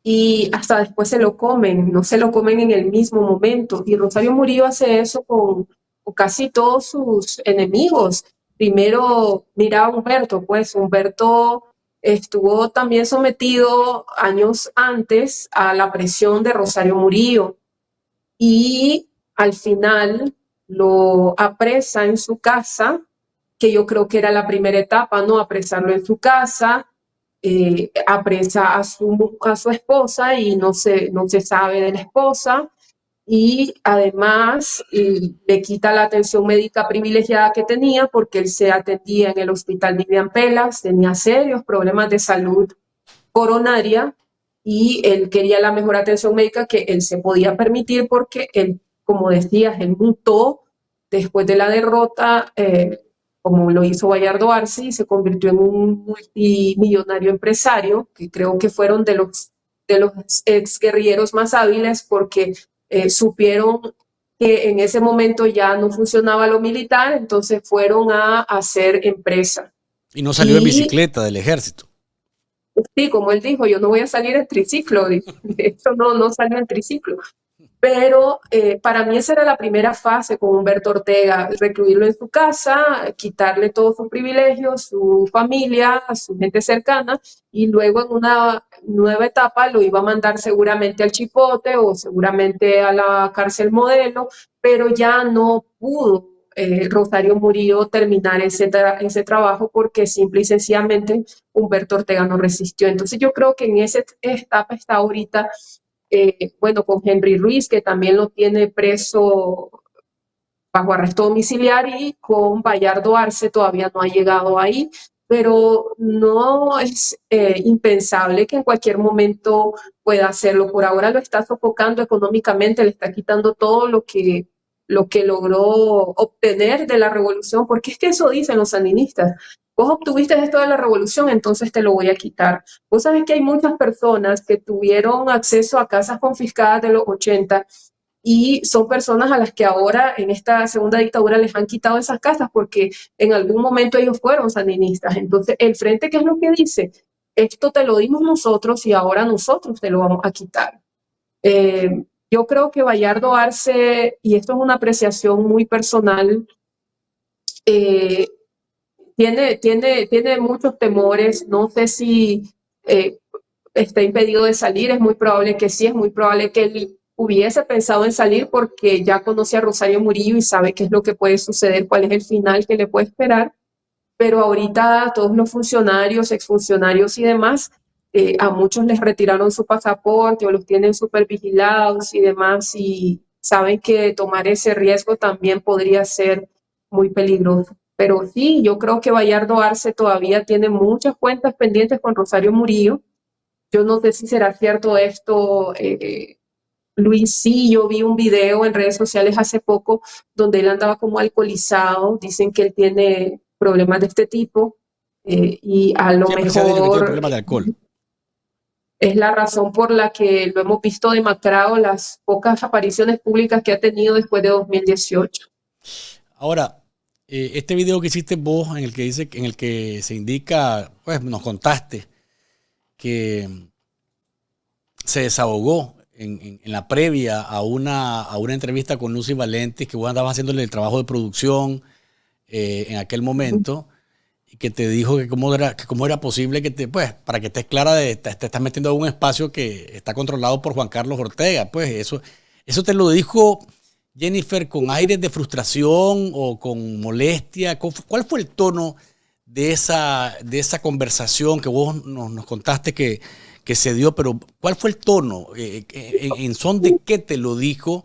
y hasta después se lo comen, no se lo comen en el mismo momento. Y Rosario Murillo hace eso con casi todos sus enemigos. Primero, mira a Humberto, pues Humberto estuvo también sometido años antes a la presión de Rosario Murillo y al final lo apresa en su casa, que yo creo que era la primera etapa, ¿no? Apresarlo en su casa, apresa a su esposa y no se sabe de la esposa y además le quita la atención médica privilegiada que tenía porque él se atendía en el hospital Vivian Pelas, tenía serios problemas de salud coronaria y él quería la mejor atención médica que él se podía permitir porque él, como decías, él mutó después de la derrota, como lo hizo Bayardo Arce, y se convirtió en un multimillonario empresario, que creo que fueron de los exguerrilleros más hábiles porque supieron que en ese momento ya no funcionaba lo militar, entonces fueron a hacer empresa. Y no salió en bicicleta del ejército. Sí, como él dijo, yo no voy a salir en triciclo, de hecho no salió en triciclo. Pero para mí esa era la primera fase con Humberto Ortega, recluirlo en su casa, quitarle todos sus privilegios, su familia, su gente cercana, y luego en una nueva etapa lo iba a mandar seguramente al Chipote o seguramente a la cárcel Modelo, pero ya no pudo Rosario Murillo terminar ese trabajo porque simple y sencillamente Humberto Ortega no resistió. Entonces yo creo que en esa etapa está ahorita, bueno, con Henry Ruiz, que también lo tiene preso bajo arresto domiciliario, y con Bayardo Arce todavía no ha llegado ahí, pero no es impensable que en cualquier momento pueda hacerlo. Por ahora lo está sofocando económicamente, le está quitando todo lo que logró obtener de la revolución, porque es que eso dicen los sandinistas. Vos obtuviste esto de la revolución, entonces te lo voy a quitar. Vos sabés que hay muchas personas que tuvieron acceso a casas confiscadas de los 80 y son personas a las que ahora en esta segunda dictadura les han quitado esas casas porque en algún momento ellos fueron sandinistas. Entonces el frente, ¿qué es lo que dice? Esto te lo dimos nosotros y ahora nosotros te lo vamos a quitar. Yo creo que Bayardo Arce, y esto es una apreciación muy personal, tiene muchos temores. No sé si está impedido de salir, es muy probable que sí, es muy probable que él hubiese pensado en salir porque ya conoce a Rosario Murillo y sabe qué es lo que puede suceder, cuál es el final que le puede esperar, pero ahorita todos los funcionarios, exfuncionarios y demás, a muchos les retiraron su pasaporte o los tienen súper vigilados y demás, y saben que tomar ese riesgo también podría ser muy peligroso. Pero sí, yo creo que Bayardo Arce todavía tiene muchas cuentas pendientes con Rosario Murillo. Yo no sé si será cierto esto, Luis. Sí, yo vi un video en redes sociales hace poco donde él andaba como alcoholizado. Dicen que él tiene problemas de este tipo y a lo Siempre se ha dicho que tiene mejor problemas de alcohol. es la razón por la que lo hemos visto demacrado las pocas apariciones públicas que ha tenido después de 2018. Ahora, este video que hiciste vos, en el que se indica, pues nos contaste que se desahogó en la previa a una entrevista con Lucy Valenti, que vos andabas haciéndole el trabajo de producción en aquel momento, y que te dijo que cómo era posible que pues, para que estés clara te estás metiendo en un espacio que está controlado por Juan Carlos Ortega. Pues eso te lo dijo Jennifer con aires de frustración o con molestia. ¿Cuál fue el tono de esa conversación que vos nos contaste que se dio? Pero ¿cuál fue el tono? ¿En son de qué te lo dijo?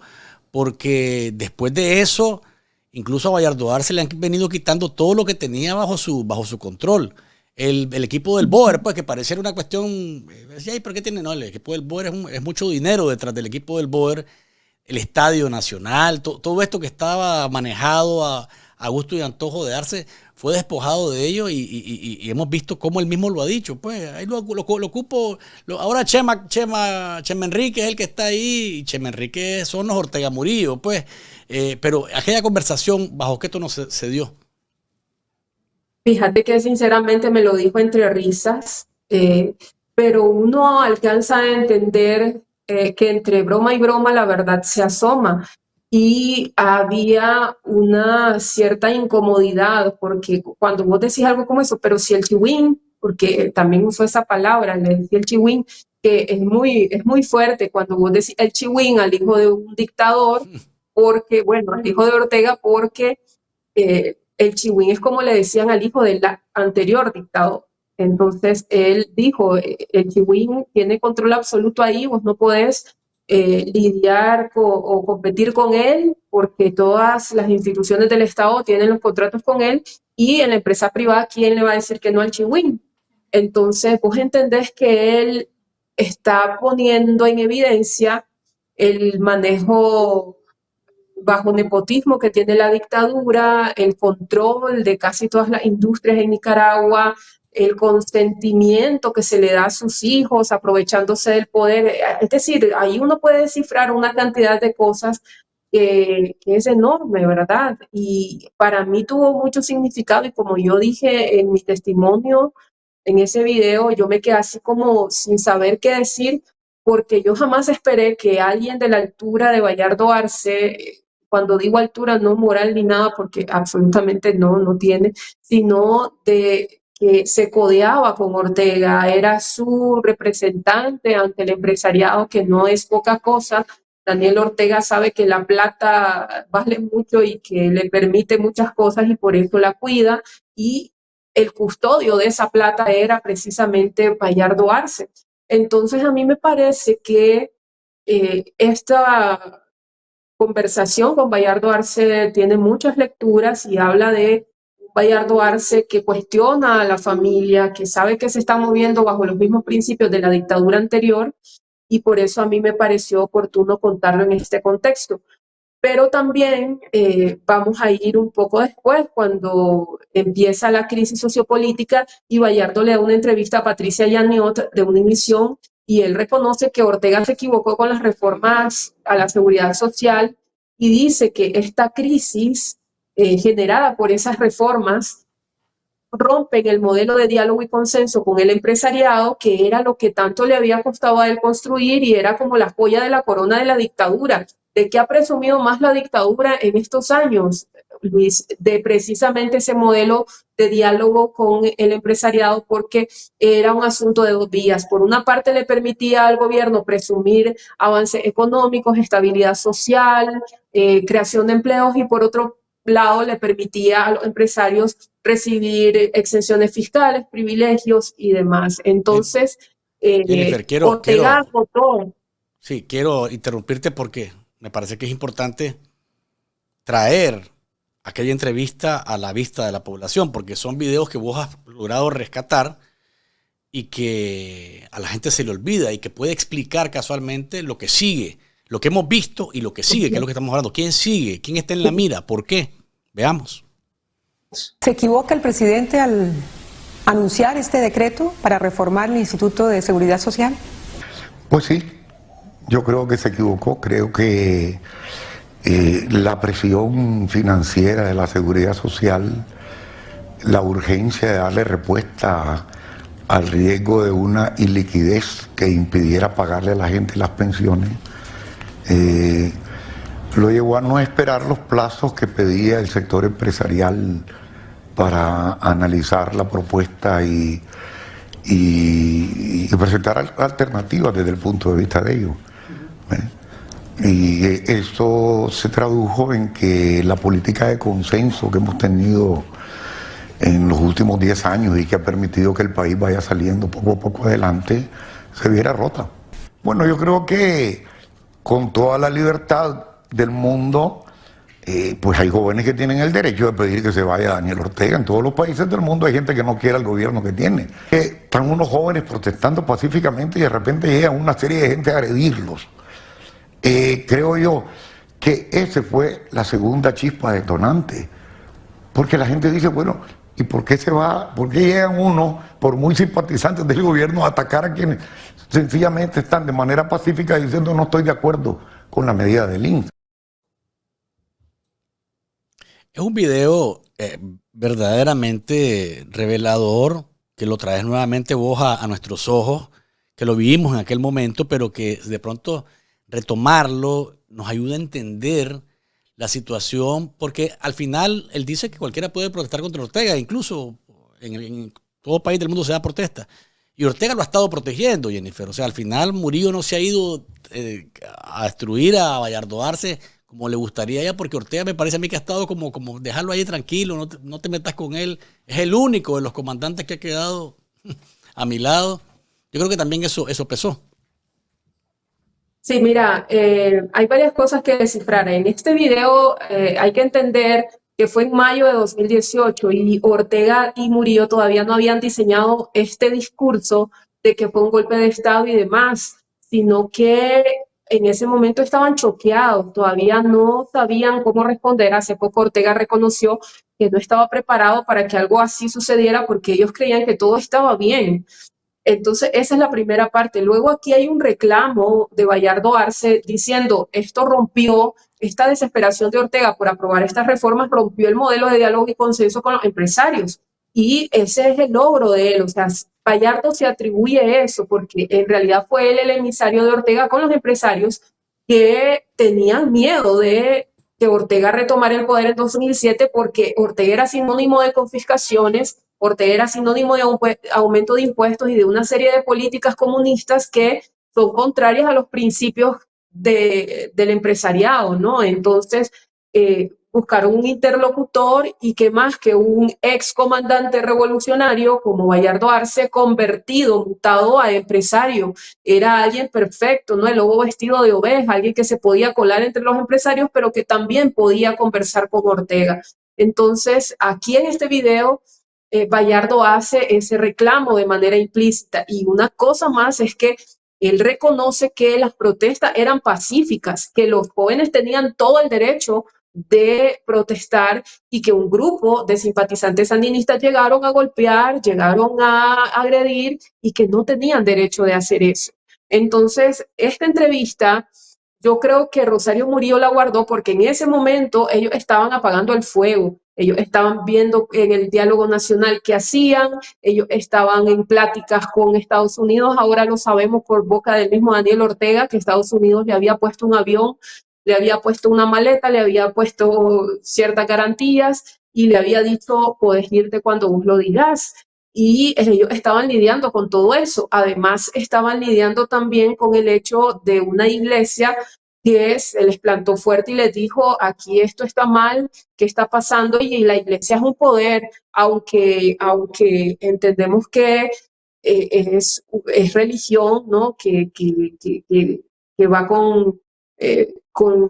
Porque después de eso, incluso a Bayardo Arce le han venido quitando todo lo que tenía bajo su control. El equipo del Boer, pues, que pareciera una cuestión, decía, ¿por qué tiene? No, el equipo del Boer es mucho dinero detrás del equipo del Boer, el Estadio Nacional, todo esto que estaba manejado a gusto y antojo de Arce, fue despojado de ello y hemos visto cómo él mismo lo ha dicho. Pues ahí lo ocupo. Ahora Chema Enrique es el que está ahí, y Chema Enrique son los Ortega Murillo, pues. Pero aquella conversación, ¿bajo qué tono se dio? Fíjate que sinceramente me lo dijo entre risas, pero uno alcanza a entender que entre broma y broma la verdad se asoma. Y había una cierta incomodidad, porque cuando vos decís algo como eso, pero si el chihuín, porque también usó esa palabra, le decía el chihuín, que es muy fuerte cuando vos decís el chihuín al hijo de un dictador, porque, bueno, al hijo de Ortega, porque el chihuín es como le decían al hijo del anterior dictador. Entonces él dijo, el chihuín tiene control absoluto ahí, vos no podés lidiar o competir con él, porque todas las instituciones del Estado tienen los contratos con él, y en la empresa privada, ¿quién le va a decir que no al chihuín? Entonces vos entendés que él está poniendo en evidencia el manejo bajo nepotismo que tiene la dictadura, el control de casi todas las industrias en Nicaragua, el consentimiento que se le da a sus hijos aprovechándose del poder. Es decir, ahí uno puede descifrar una cantidad de cosas que es enorme, ¿verdad? Y para mí tuvo mucho significado, y como yo dije en mi testimonio, en ese video, yo me quedé así como sin saber qué decir, porque yo jamás esperé que alguien de la altura de Bayardo Arce, cuando digo altura no moral ni nada, porque absolutamente no tiene, sino de que se codeaba con Ortega, era su representante ante el empresariado, que no es poca cosa. Daniel Ortega sabe que la plata vale mucho y que le permite muchas cosas, y por eso la cuida, y el custodio de esa plata era precisamente Bayardo Arce. Entonces a mí me parece que esta conversación con Bayardo Arce tiene muchas lecturas y habla de Bayardo Arce que cuestiona a la familia, que sabe que se está moviendo bajo los mismos principios de la dictadura anterior, y por eso a mí me pareció oportuno contarlo en este contexto. Pero también vamos a ir un poco después, cuando empieza la crisis sociopolítica, y Bayardo le da una entrevista a Patricia Yaniot de Univisión, y él reconoce que Ortega se equivocó con las reformas a la seguridad social, y dice que esta crisis generada por esas reformas rompen el modelo de diálogo y consenso con el empresariado, que era lo que tanto le había costado a él construir y era como la joya de la corona de la dictadura. ¿De qué ha presumido más la dictadura en estos años, Luis? De precisamente ese modelo de diálogo con el empresariado, porque era un asunto de dos vías. Por una parte, le permitía al gobierno presumir avances económicos, estabilidad social, creación de empleos, y por otro lado le permitía a los empresarios recibir exenciones fiscales, privilegios y demás. Entonces, Jennifer, Ortega votó. Sí, quiero interrumpirte porque me parece que es importante traer aquella entrevista a la vista de la población, porque son videos que vos has logrado rescatar y que a la gente se le olvida, y que puede explicar casualmente lo que sigue, lo que hemos visto y lo que sigue, que es lo que estamos hablando. ¿Quién sigue? ¿Quién está en la mira? ¿Por qué? Veamos. ¿Se equivoca el presidente al anunciar este decreto para reformar el Instituto de Seguridad Social? Pues sí, yo creo que se equivocó. Creo que la presión financiera de la seguridad social, la urgencia de darle respuesta al riesgo de una iliquidez que impidiera pagarle a la gente las pensiones, lo llevó a no esperar los plazos que pedía el sector empresarial para analizar la propuesta y presentar alternativas desde el punto de vista de ellos. Y eso se tradujo en que la política de consenso que hemos tenido en los últimos 10 años y que ha permitido que el país vaya saliendo poco a poco adelante, se viera rota. Bueno, yo creo que con toda la libertad del mundo, pues hay jóvenes que tienen el derecho de pedir que se vaya Daniel Ortega. En todos los países del mundo hay gente que no quiere al gobierno que tiene. Están unos jóvenes protestando pacíficamente y de repente llega una serie de gente a agredirlos. Creo yo que esa fue la segunda chispa detonante. Porque la gente dice, bueno, ¿y por qué se va? ¿Por qué llegan unos, por muy simpatizantes del gobierno, a atacar a quienes sencillamente están de manera pacífica diciendo no estoy de acuerdo con la medida del INSS? Es un video verdaderamente revelador, que lo traes nuevamente vos a nuestros ojos, que lo vivimos en aquel momento, pero que de pronto retomarlo nos ayuda a entender la situación, porque al final él dice que cualquiera puede protestar contra Ortega, incluso en todo país del mundo se da protesta. Y Ortega lo ha estado protegiendo, Jennifer. O sea, al final Murillo no se ha ido a destruir, a Vallardoarse como le gustaría ya, porque Ortega me parece a mí que ha estado como dejarlo ahí tranquilo, no te metas con él. Es el único de los comandantes que ha quedado a mi lado. Yo creo que también eso pesó. Sí, mira, hay varias cosas que descifrar. En este video hay que entender que fue en mayo de 2018 y Ortega y Murillo todavía no habían diseñado este discurso de que fue un golpe de Estado y demás, sino que en ese momento estaban choqueados, todavía no sabían cómo responder. Hace poco Ortega reconoció que no estaba preparado para que algo así sucediera porque ellos creían que todo estaba bien. Entonces, esa es la primera parte. Luego aquí hay un reclamo de Bayardo Arce diciendo, esto rompió, esta desesperación de Ortega por aprobar estas reformas rompió el modelo de diálogo y consenso con los empresarios. Y ese es el logro de él. O sea, Bayardo se atribuye eso porque en realidad fue él el emisario de Ortega con los empresarios que tenían miedo de que Ortega retomara el poder en 2007 porque Ortega era sinónimo de confiscaciones, Ortega era sinónimo de aumento de impuestos y de una serie de políticas comunistas que son contrarias a los principios del empresariado, ¿no? Entonces, buscaron un interlocutor y qué más que un ex comandante revolucionario como Bayardo Arce convertido, mutado a empresario. Era alguien perfecto, ¿no? El lobo vestido de oveja, alguien que se podía colar entre los empresarios, pero que también podía conversar con Ortega. Entonces, aquí en este video, Bayardo hace ese reclamo de manera implícita. Y una cosa más es que él reconoce que las protestas eran pacíficas, que los jóvenes tenían todo el derecho de protestar y que un grupo de simpatizantes sandinistas llegaron a golpear, llegaron a agredir y que no tenían derecho de hacer eso. Entonces, esta entrevista, yo creo que Rosario Murillo la guardó porque en ese momento ellos estaban apagando el fuego. Ellos estaban viendo en el diálogo nacional qué hacían, ellos estaban en pláticas con Estados Unidos, ahora lo sabemos por boca del mismo Daniel Ortega, que Estados Unidos le había puesto un avión, le había puesto una maleta, le había puesto ciertas garantías y le había dicho, puedes irte cuando vos lo digas. Y ellos estaban lidiando con todo eso. Además, estaban lidiando también con el hecho de una iglesia que se les plantó fuerte y les dijo, aquí esto está mal, ¿qué está pasando? Y la iglesia es un poder, aunque entendemos que es religión, ¿no? Que va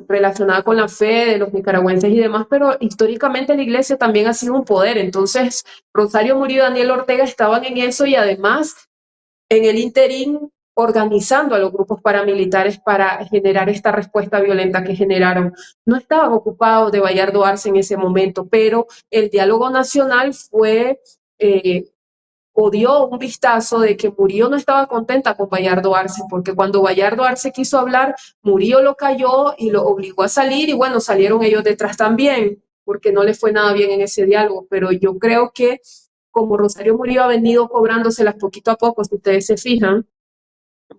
relacionada con la fe de los nicaragüenses y demás, pero históricamente la iglesia también ha sido un poder. Entonces, Rosario Murillo y Daniel Ortega estaban en eso y además en el interín organizando a los grupos paramilitares para generar esta respuesta violenta que generaron. No estaban ocupados de Bayardo Arce en ese momento, pero el diálogo nacional fue o dio un vistazo de que Murillo no estaba contenta con Bayardo Arce, porque cuando Bayardo Arce quiso hablar, Murillo lo calló y lo obligó a salir, y bueno, salieron ellos detrás también, porque no le fue nada bien en ese diálogo, pero yo creo que como Rosario Murillo ha venido cobrándoselas poquito a poco, si ustedes se fijan,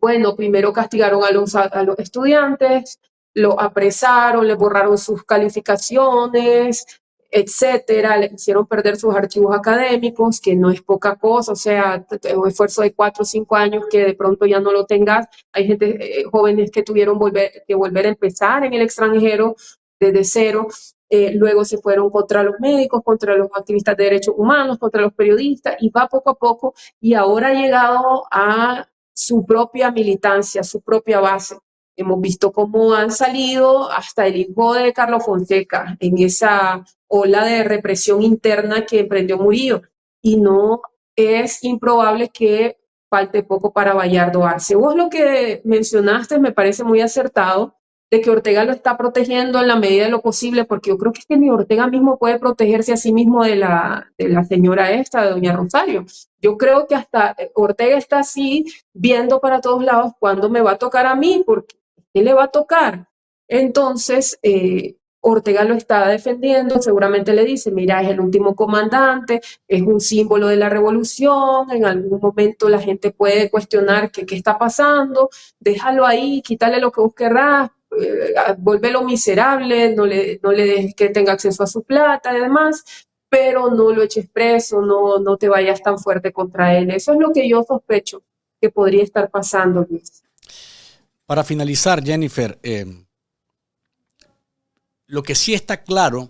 bueno, primero castigaron a los estudiantes, lo apresaron, le borraron sus calificaciones, etcétera, le hicieron perder sus archivos académicos, que no es poca cosa, o sea, un esfuerzo de 4 o 5 años que de pronto ya no lo tengas. Hay gente, jóvenes que tuvieron que volver a empezar en el extranjero desde cero. Luego se fueron contra los médicos, contra los activistas de derechos humanos, contra los periodistas, y va poco a poco, y ahora ha llegado a su propia militancia, su propia base. Hemos visto cómo han salido hasta el hijo de Carlos Fonseca en esa ola de represión interna que emprendió Murillo, y no es improbable que falte poco para Bayardo Arce. Vos lo que mencionaste me parece muy acertado, de que Ortega lo está protegiendo en la medida de lo posible, porque yo creo que es que ni Ortega mismo puede protegerse a sí mismo de la señora esta, de doña Rosario. Yo creo que hasta Ortega está así, viendo para todos lados cuándo me va a tocar a mí, porque ¿qué le va a tocar? Entonces, Ortega lo está defendiendo, seguramente le dice, mira, es el último comandante, es un símbolo de la revolución, en algún momento la gente puede cuestionar qué está pasando, déjalo ahí, quítale lo que vos querrás, volverlo miserable, no le dejes que tenga acceso a su plata y demás, pero no lo eches preso, no te vayas tan fuerte contra él. Eso es lo que yo sospecho que podría estar pasando, Luis. Para finalizar, Jennifer, lo que sí está claro,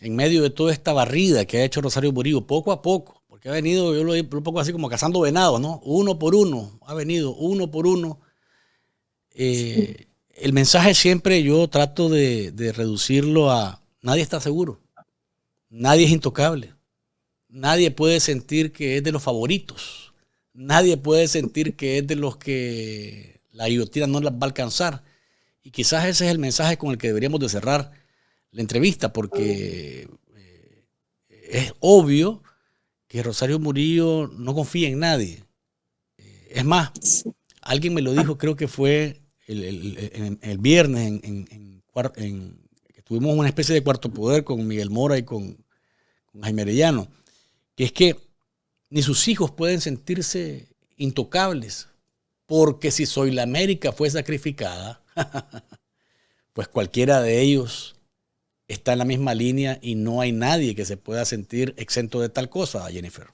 en medio de toda esta barrida que ha hecho Rosario Murillo, poco a poco, porque ha venido, yo lo pongo así como cazando venados, ¿no? Uno por uno, ha venido uno por uno. El mensaje siempre yo trato de reducirlo a nadie está seguro, nadie es intocable, nadie puede sentir que es de los favoritos, nadie puede sentir que es de los que la guillotina no las va a alcanzar. Y quizás ese es el mensaje con el que deberíamos de cerrar la entrevista, porque es obvio que Rosario Murillo no confía en nadie. Es más, alguien me lo dijo, creo que fue el viernes, que tuvimos una especie de cuarto poder con Miguel Mora y con Jaime Arellano, que es que ni sus hijos pueden sentirse intocables, porque si Soy la América fue sacrificada, pues cualquiera de ellos está en la misma línea y no hay nadie que se pueda sentir exento de tal cosa, Jennifer.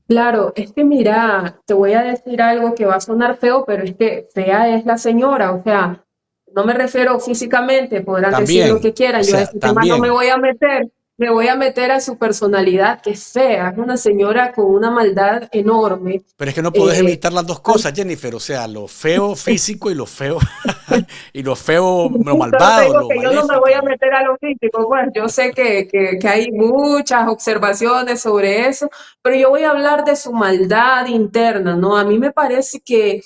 Claro, es que mira, te voy a decir algo que va a sonar feo, pero es que fea es la señora, o sea, no me refiero físicamente, podrán decir lo que quieran, yo a ese tema no me voy a meter a su personalidad, que es fea, es una señora con una maldad enorme. Pero es que no puedes evitar las dos cosas, Jennifer, o sea, lo feo físico y lo feo, lo malvado. Yo no me voy a meter a lo físico, bueno, yo sé que hay muchas observaciones sobre eso, pero yo voy a hablar de su maldad interna, ¿no? A mí me parece que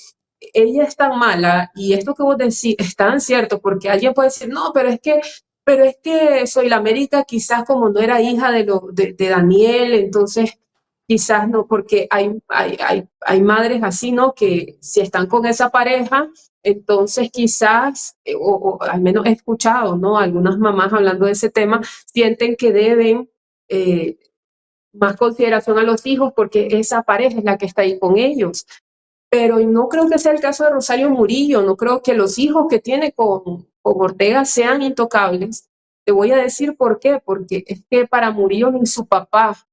ella es tan mala, y esto que vos decís es tan cierto, porque alguien puede decir, no, pero es que Soy la América quizás como no era hija de Daniel, entonces quizás no, porque hay madres así, ¿no? Que si están con esa pareja, entonces quizás, o al menos he escuchado, ¿no? Algunas mamás hablando de ese tema, sienten que deben más consideración a los hijos porque esa pareja es la que está ahí con ellos. Pero no creo que sea el caso de Rosario Murillo, no creo que los hijos que tiene con Ortega sean intocables. Te voy a decir por qué, porque es que para Murillo ni su papá,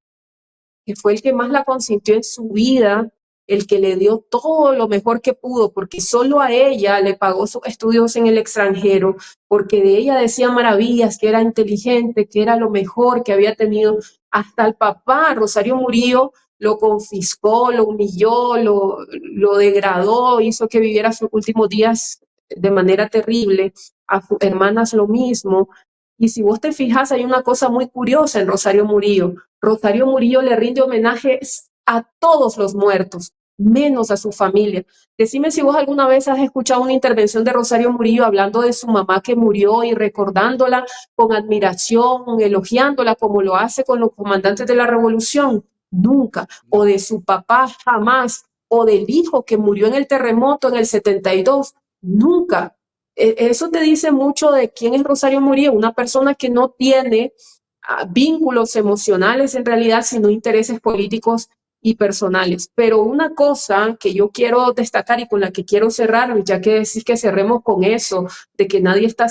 que fue el que más la consintió en su vida, el que le dio todo lo mejor que pudo, porque solo a ella le pagó sus estudios en el extranjero, porque de ella decía maravillas, que era inteligente, que era lo mejor que había tenido. Hasta el papá, Rosario Murillo, lo confiscó, lo humilló, lo degradó, hizo que viviera sus últimos días de manera terrible. A sus hermanas lo mismo. Y si vos te fijas, hay una cosa muy curiosa en Rosario Murillo. Rosario Murillo le rinde homenajes a todos los muertos, menos a su familia. Decime si vos alguna vez has escuchado una intervención de Rosario Murillo hablando de su mamá que murió y recordándola con admiración, elogiándola como lo hace con los comandantes de la revolución. Nunca. O de su papá, jamás. O del hijo que murió en el terremoto en el 72. Nunca. Eso te dice mucho de quién es Rosario Murillo, una persona que no tiene vínculos emocionales en realidad, sino intereses políticos y personales. Pero una cosa que yo quiero destacar y con la que quiero cerrar, ya que decís que cerremos con eso, de que nadie está a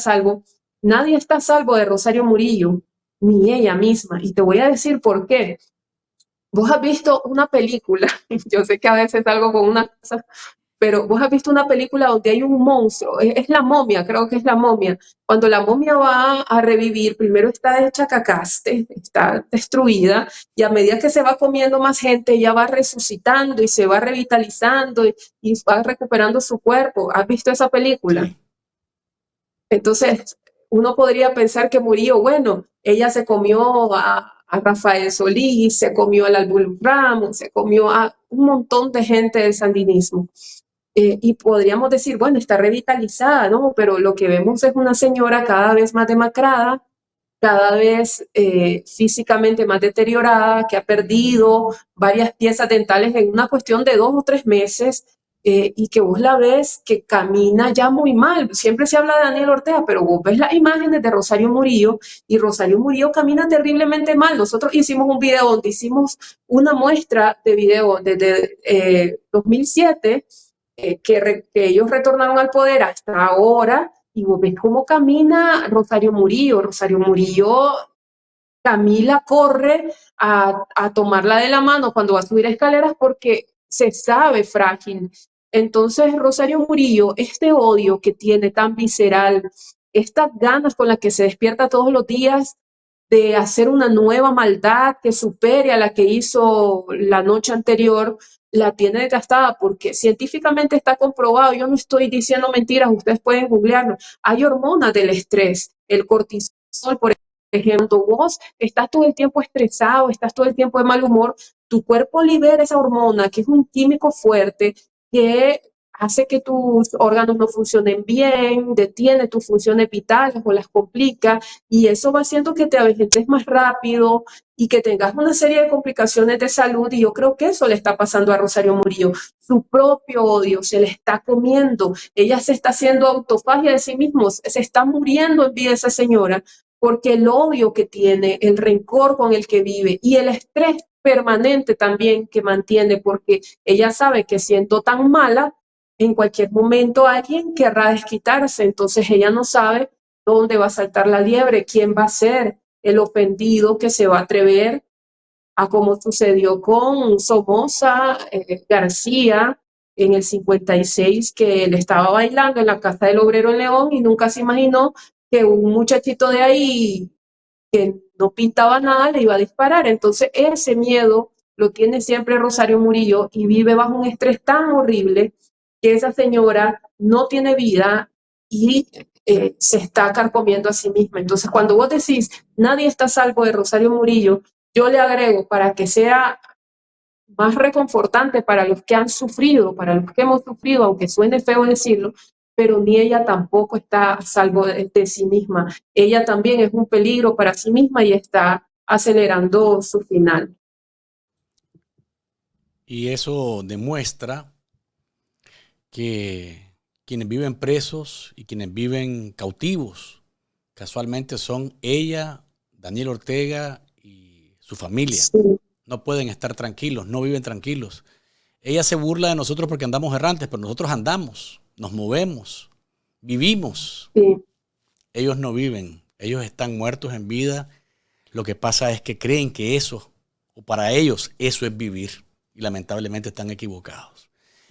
salvo de Rosario Murillo, ni ella misma. Y te voy a decir por qué. Vos has visto una película, yo sé que a veces salgo con una cosa, pero vos has visto una película donde hay un monstruo, es la momia, creo que es la momia. Cuando la momia va a revivir, primero está hecha cacaste, está destruida, y a medida que se va comiendo más gente, ella va resucitando y se va revitalizando y va recuperando su cuerpo. ¿Has visto esa película? Sí. Entonces, uno podría pensar que Murillo, bueno, ella se comió a Rafael Solís, se comió al Albul Ramos, se comió a un montón de gente del sandinismo. Y podríamos decir, bueno, está revitalizada, ¿no? Pero lo que vemos es una señora cada vez más demacrada, cada vez físicamente más deteriorada, que ha perdido varias piezas dentales en una cuestión de 2 o 3 meses, y que vos la ves que camina ya muy mal. Siempre se habla de Daniel Ortega, pero vos ves las imágenes de Rosario Murillo y Rosario Murillo camina terriblemente mal. Nosotros hicimos un video donde hicimos una muestra de video desde 2007, que ellos retornaron al poder hasta ahora, y vos ves cómo camina Rosario Murillo. Rosario Murillo, Camila corre a tomarla de la mano cuando va a subir escaleras porque se sabe frágil. Entonces, Rosario Murillo, este odio que tiene tan visceral, estas ganas con las que se despierta todos los días de hacer una nueva maldad que supere a la que hizo la noche anterior, la tiene desgastada porque científicamente está comprobado. Yo no estoy diciendo mentiras, ustedes pueden googlearlo. Hay hormonas del estrés, el cortisol, por ejemplo. Vos estás todo el tiempo estresado, estás todo el tiempo de mal humor, tu cuerpo libera esa hormona, que es un químico fuerte que hace que tus órganos no funcionen bien, detiene tus funciones vitales o las complica, y eso va haciendo que te avejentes más rápido y que tengas una serie de complicaciones de salud. Y yo creo que eso le está pasando a Rosario Murillo. Su propio odio se le está comiendo. Ella se está haciendo autofagia de sí misma, se está muriendo en vida esa señora, porque el odio que tiene, el rencor con el que vive y el estrés permanente también que mantiene, porque ella sabe que siendo tan mala, en cualquier momento alguien querrá desquitarse. Entonces ella no sabe dónde va a saltar la liebre, quién va a ser el ofendido que se va a atrever a, como sucedió con Somoza García en el 56, que él estaba bailando en la Casa del Obrero en León y nunca se imaginó que un muchachito de ahí que no pintaba nada le iba a disparar. Entonces ese miedo lo tiene siempre Rosario Murillo y vive bajo un estrés tan horrible que esa señora no tiene vida y se está carcomiendo a sí misma. Entonces, cuando vos decís nadie está a salvo de Rosario Murillo, yo le agrego, para que sea más reconfortante para los que han sufrido, para los que hemos sufrido, aunque suene feo decirlo, pero ni ella tampoco está a salvo de sí misma. Ella también es un peligro para sí misma y está acelerando su final. Y eso demuestra que quienes viven presos y quienes viven cautivos casualmente son ella, Daniel Ortega y su familia. Sí. No pueden estar tranquilos, no viven tranquilos. Ella se burla de nosotros porque andamos errantes, pero nosotros andamos, nos movemos, vivimos. Sí. Ellos no viven, ellos están muertos en vida. Lo que pasa es que creen que eso, o para ellos, eso es vivir. Y lamentablemente están equivocados.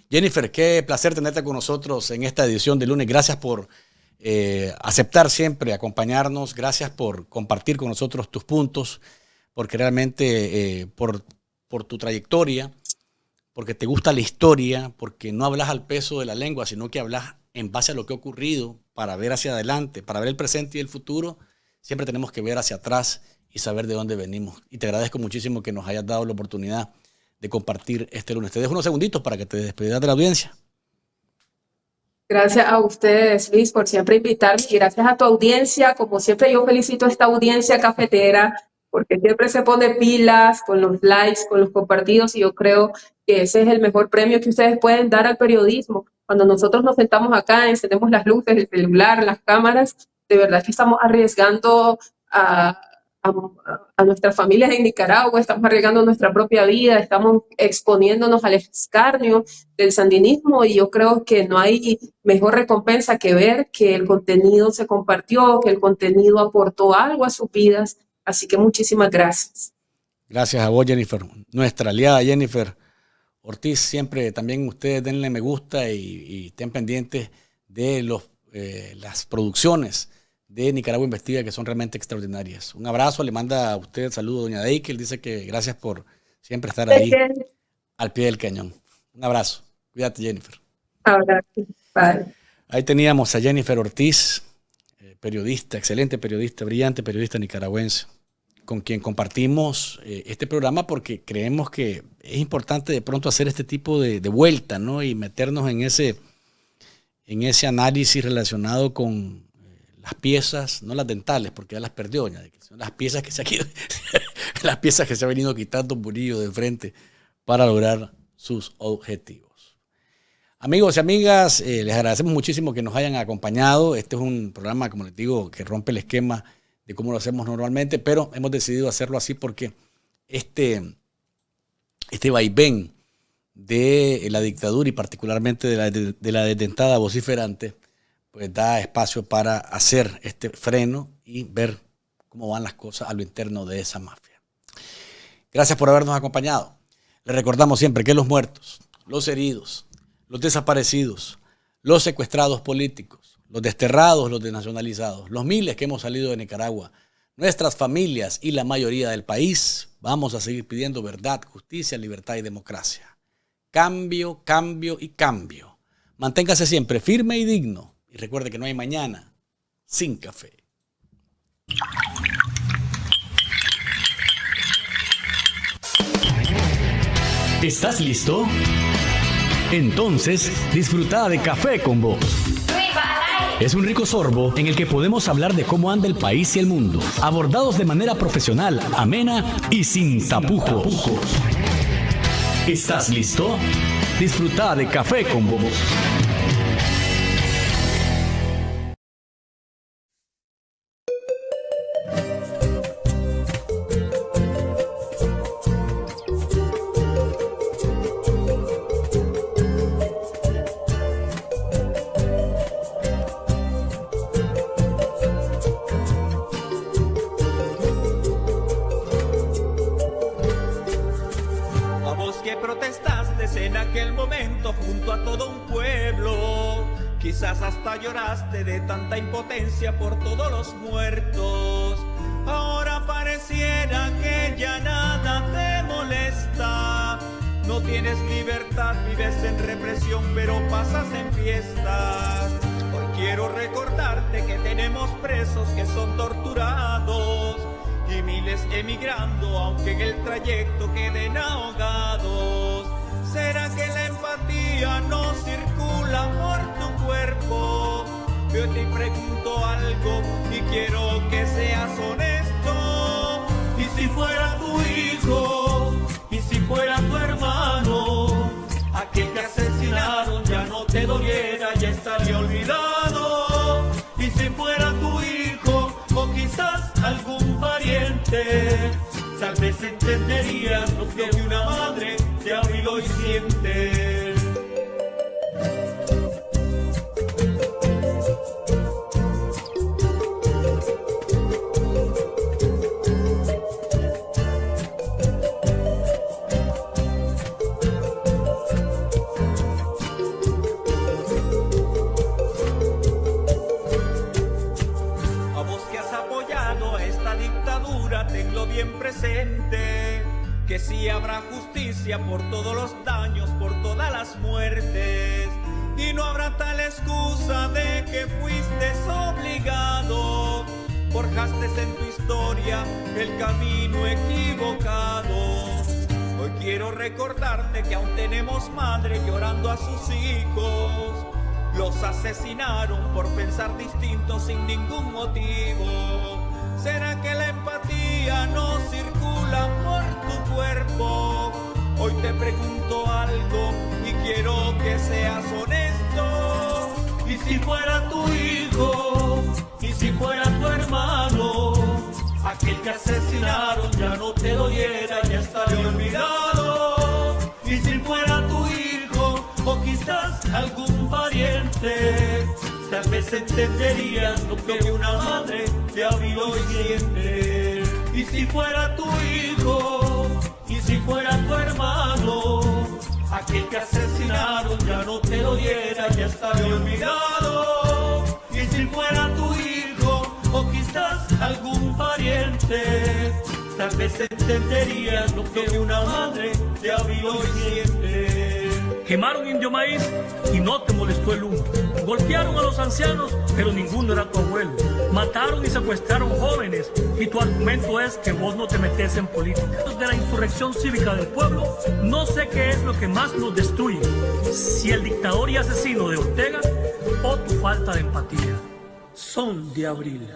Jennifer, qué placer tenerte con nosotros en esta edición de lunes. Gracias por aceptar siempre, acompañarnos. Gracias por compartir con nosotros tus puntos, porque realmente por tu trayectoria, porque te gusta la historia, porque no hablas al peso de la lengua, sino que hablas en base a lo que ha ocurrido para ver hacia adelante, para ver el presente y el futuro. Siempre tenemos que ver hacia atrás y saber de dónde venimos. Y te agradezco muchísimo que nos hayas dado la oportunidad de compartir este lunes. Te dejo unos segunditos para que te despidas de la audiencia. Gracias a ustedes, Luis, por siempre invitarme, y gracias a tu audiencia. Como siempre, yo felicito a esta audiencia cafetera, porque siempre se pone pilas con los likes, con los compartidos, y yo creo que ese es el mejor premio que ustedes pueden dar al periodismo. Cuando nosotros nos sentamos acá, encendemos las luces, el celular, las cámaras, de verdad que estamos arriesgando a a nuestras familias en Nicaragua, estamos arriesgando nuestra propia vida, estamos exponiéndonos al escarnio del sandinismo, y yo creo que no hay mejor recompensa que ver que el contenido se compartió, que el contenido aportó algo a sus vidas. Así que muchísimas gracias. Gracias a vos, Jennifer. Nuestra aliada Jennifer Ortiz, siempre también ustedes denle me gusta y estén pendientes de las producciones de Nicaragua Investiga, que son realmente extraordinarias. Un abrazo, le manda a usted saludo doña Deikel, dice que gracias por siempre estar ahí al pie del cañón. Un abrazo, cuídate, Jennifer. Abrazo, bye. Ahí teníamos a Jennifer Ortiz, periodista, excelente periodista, brillante periodista nicaragüense, con quien compartimos este programa porque creemos que es importante de pronto hacer este tipo de vuelta, ¿no? Y meternos en ese análisis relacionado con las piezas, no las dentales, porque ya las perdió, son las piezas que se las piezas que se ha venido quitando Murillo de frente para lograr sus objetivos. Amigos y amigas, les agradecemos muchísimo que nos hayan acompañado. Este es un programa, como les digo, que rompe el esquema de cómo lo hacemos normalmente, pero hemos decidido hacerlo así porque este vaivén de la dictadura y particularmente de la desdentada vociferante, pues da espacio para hacer este freno y ver cómo van las cosas a lo interno de esa mafia. Gracias por habernos acompañado. Les recordamos siempre que los muertos, los heridos, los desaparecidos, los secuestrados políticos, los desterrados, los desnacionalizados, los miles que hemos salido de Nicaragua, nuestras familias y la mayoría del país, vamos a seguir pidiendo verdad, justicia, libertad y democracia. Cambio, cambio y cambio. Manténgase siempre firme y digno. Y recuerde que no hay mañana sin café. ¿Estás listo? Entonces, disfruta de Café con Vos. Es un rico sorbo en el que podemos hablar de cómo anda el país y el mundo, abordados de manera profesional, amena y sin tapujos. ¿Estás listo? Disfruta de Café con Vos. Quizás hasta lloraste de tanta impotencia por todos los muertos. Ahora pareciera que ya nada te molesta. No tienes libertad, vives en represión, pero pasas en fiestas. Hoy quiero recordarte que tenemos presos que son torturados y miles emigrando, aunque en el trayecto queden ahogados. ¿Será que la empatía no circula por tu cuerpo? Yo te pregunto algo y quiero que seas honesto. ¿Y si fuera tu hijo? ¿Y si fuera tu hermano? Aquel que asesinaron ya no te doliera, ya estaría olvidado. ¿Y si fuera tu hijo o quizás algún pariente? Tal vez entenderías lo que una madre te abrió y siente. A vos que has apoyado a esta dictadura, tenlo bien presente, que sí habrá justicia por todos los daños, por todas las muertes, y no habrá tal excusa de que fuiste obligado, forjaste en tu historia el camino equivocado. Hoy quiero recordarte que aún tenemos madre llorando a sus hijos. Los asesinaron por pensar distinto sin ningún motivo. ¿Será que la empatía no circula por tu cuerpo? Hoy te pregunto algo y quiero que seas honesto. ¿Y si fuera tu hijo? ¿Y si fuera tu hermano? Aquel aquel que asesinaron ya no te doliera, ya estaría olvidado. Y si fuera tu hijo o quizás algún pariente, tal vez entenderías lo que una madre te ha visto y siente. Y si fuera tu hijo, y si fuera tu hermano, aquel que asesinaron ya no te doliera, ya estaría olvidado. Y si fuera tu hijo o quizás algún pariente, tal vez entenderías lo que una madre te ha visto y siente. Quemaron Indio Maíz y no te molestó el humo. Golpearon a los ancianos, pero ninguno era tu abuelo. Mataron y secuestraron jóvenes y tu argumento es que vos no te metes en política. De la insurrección cívica del pueblo, no sé qué es lo que más nos destruye, si el dictador y asesino de Ortega o tu falta de empatía. Son de abril.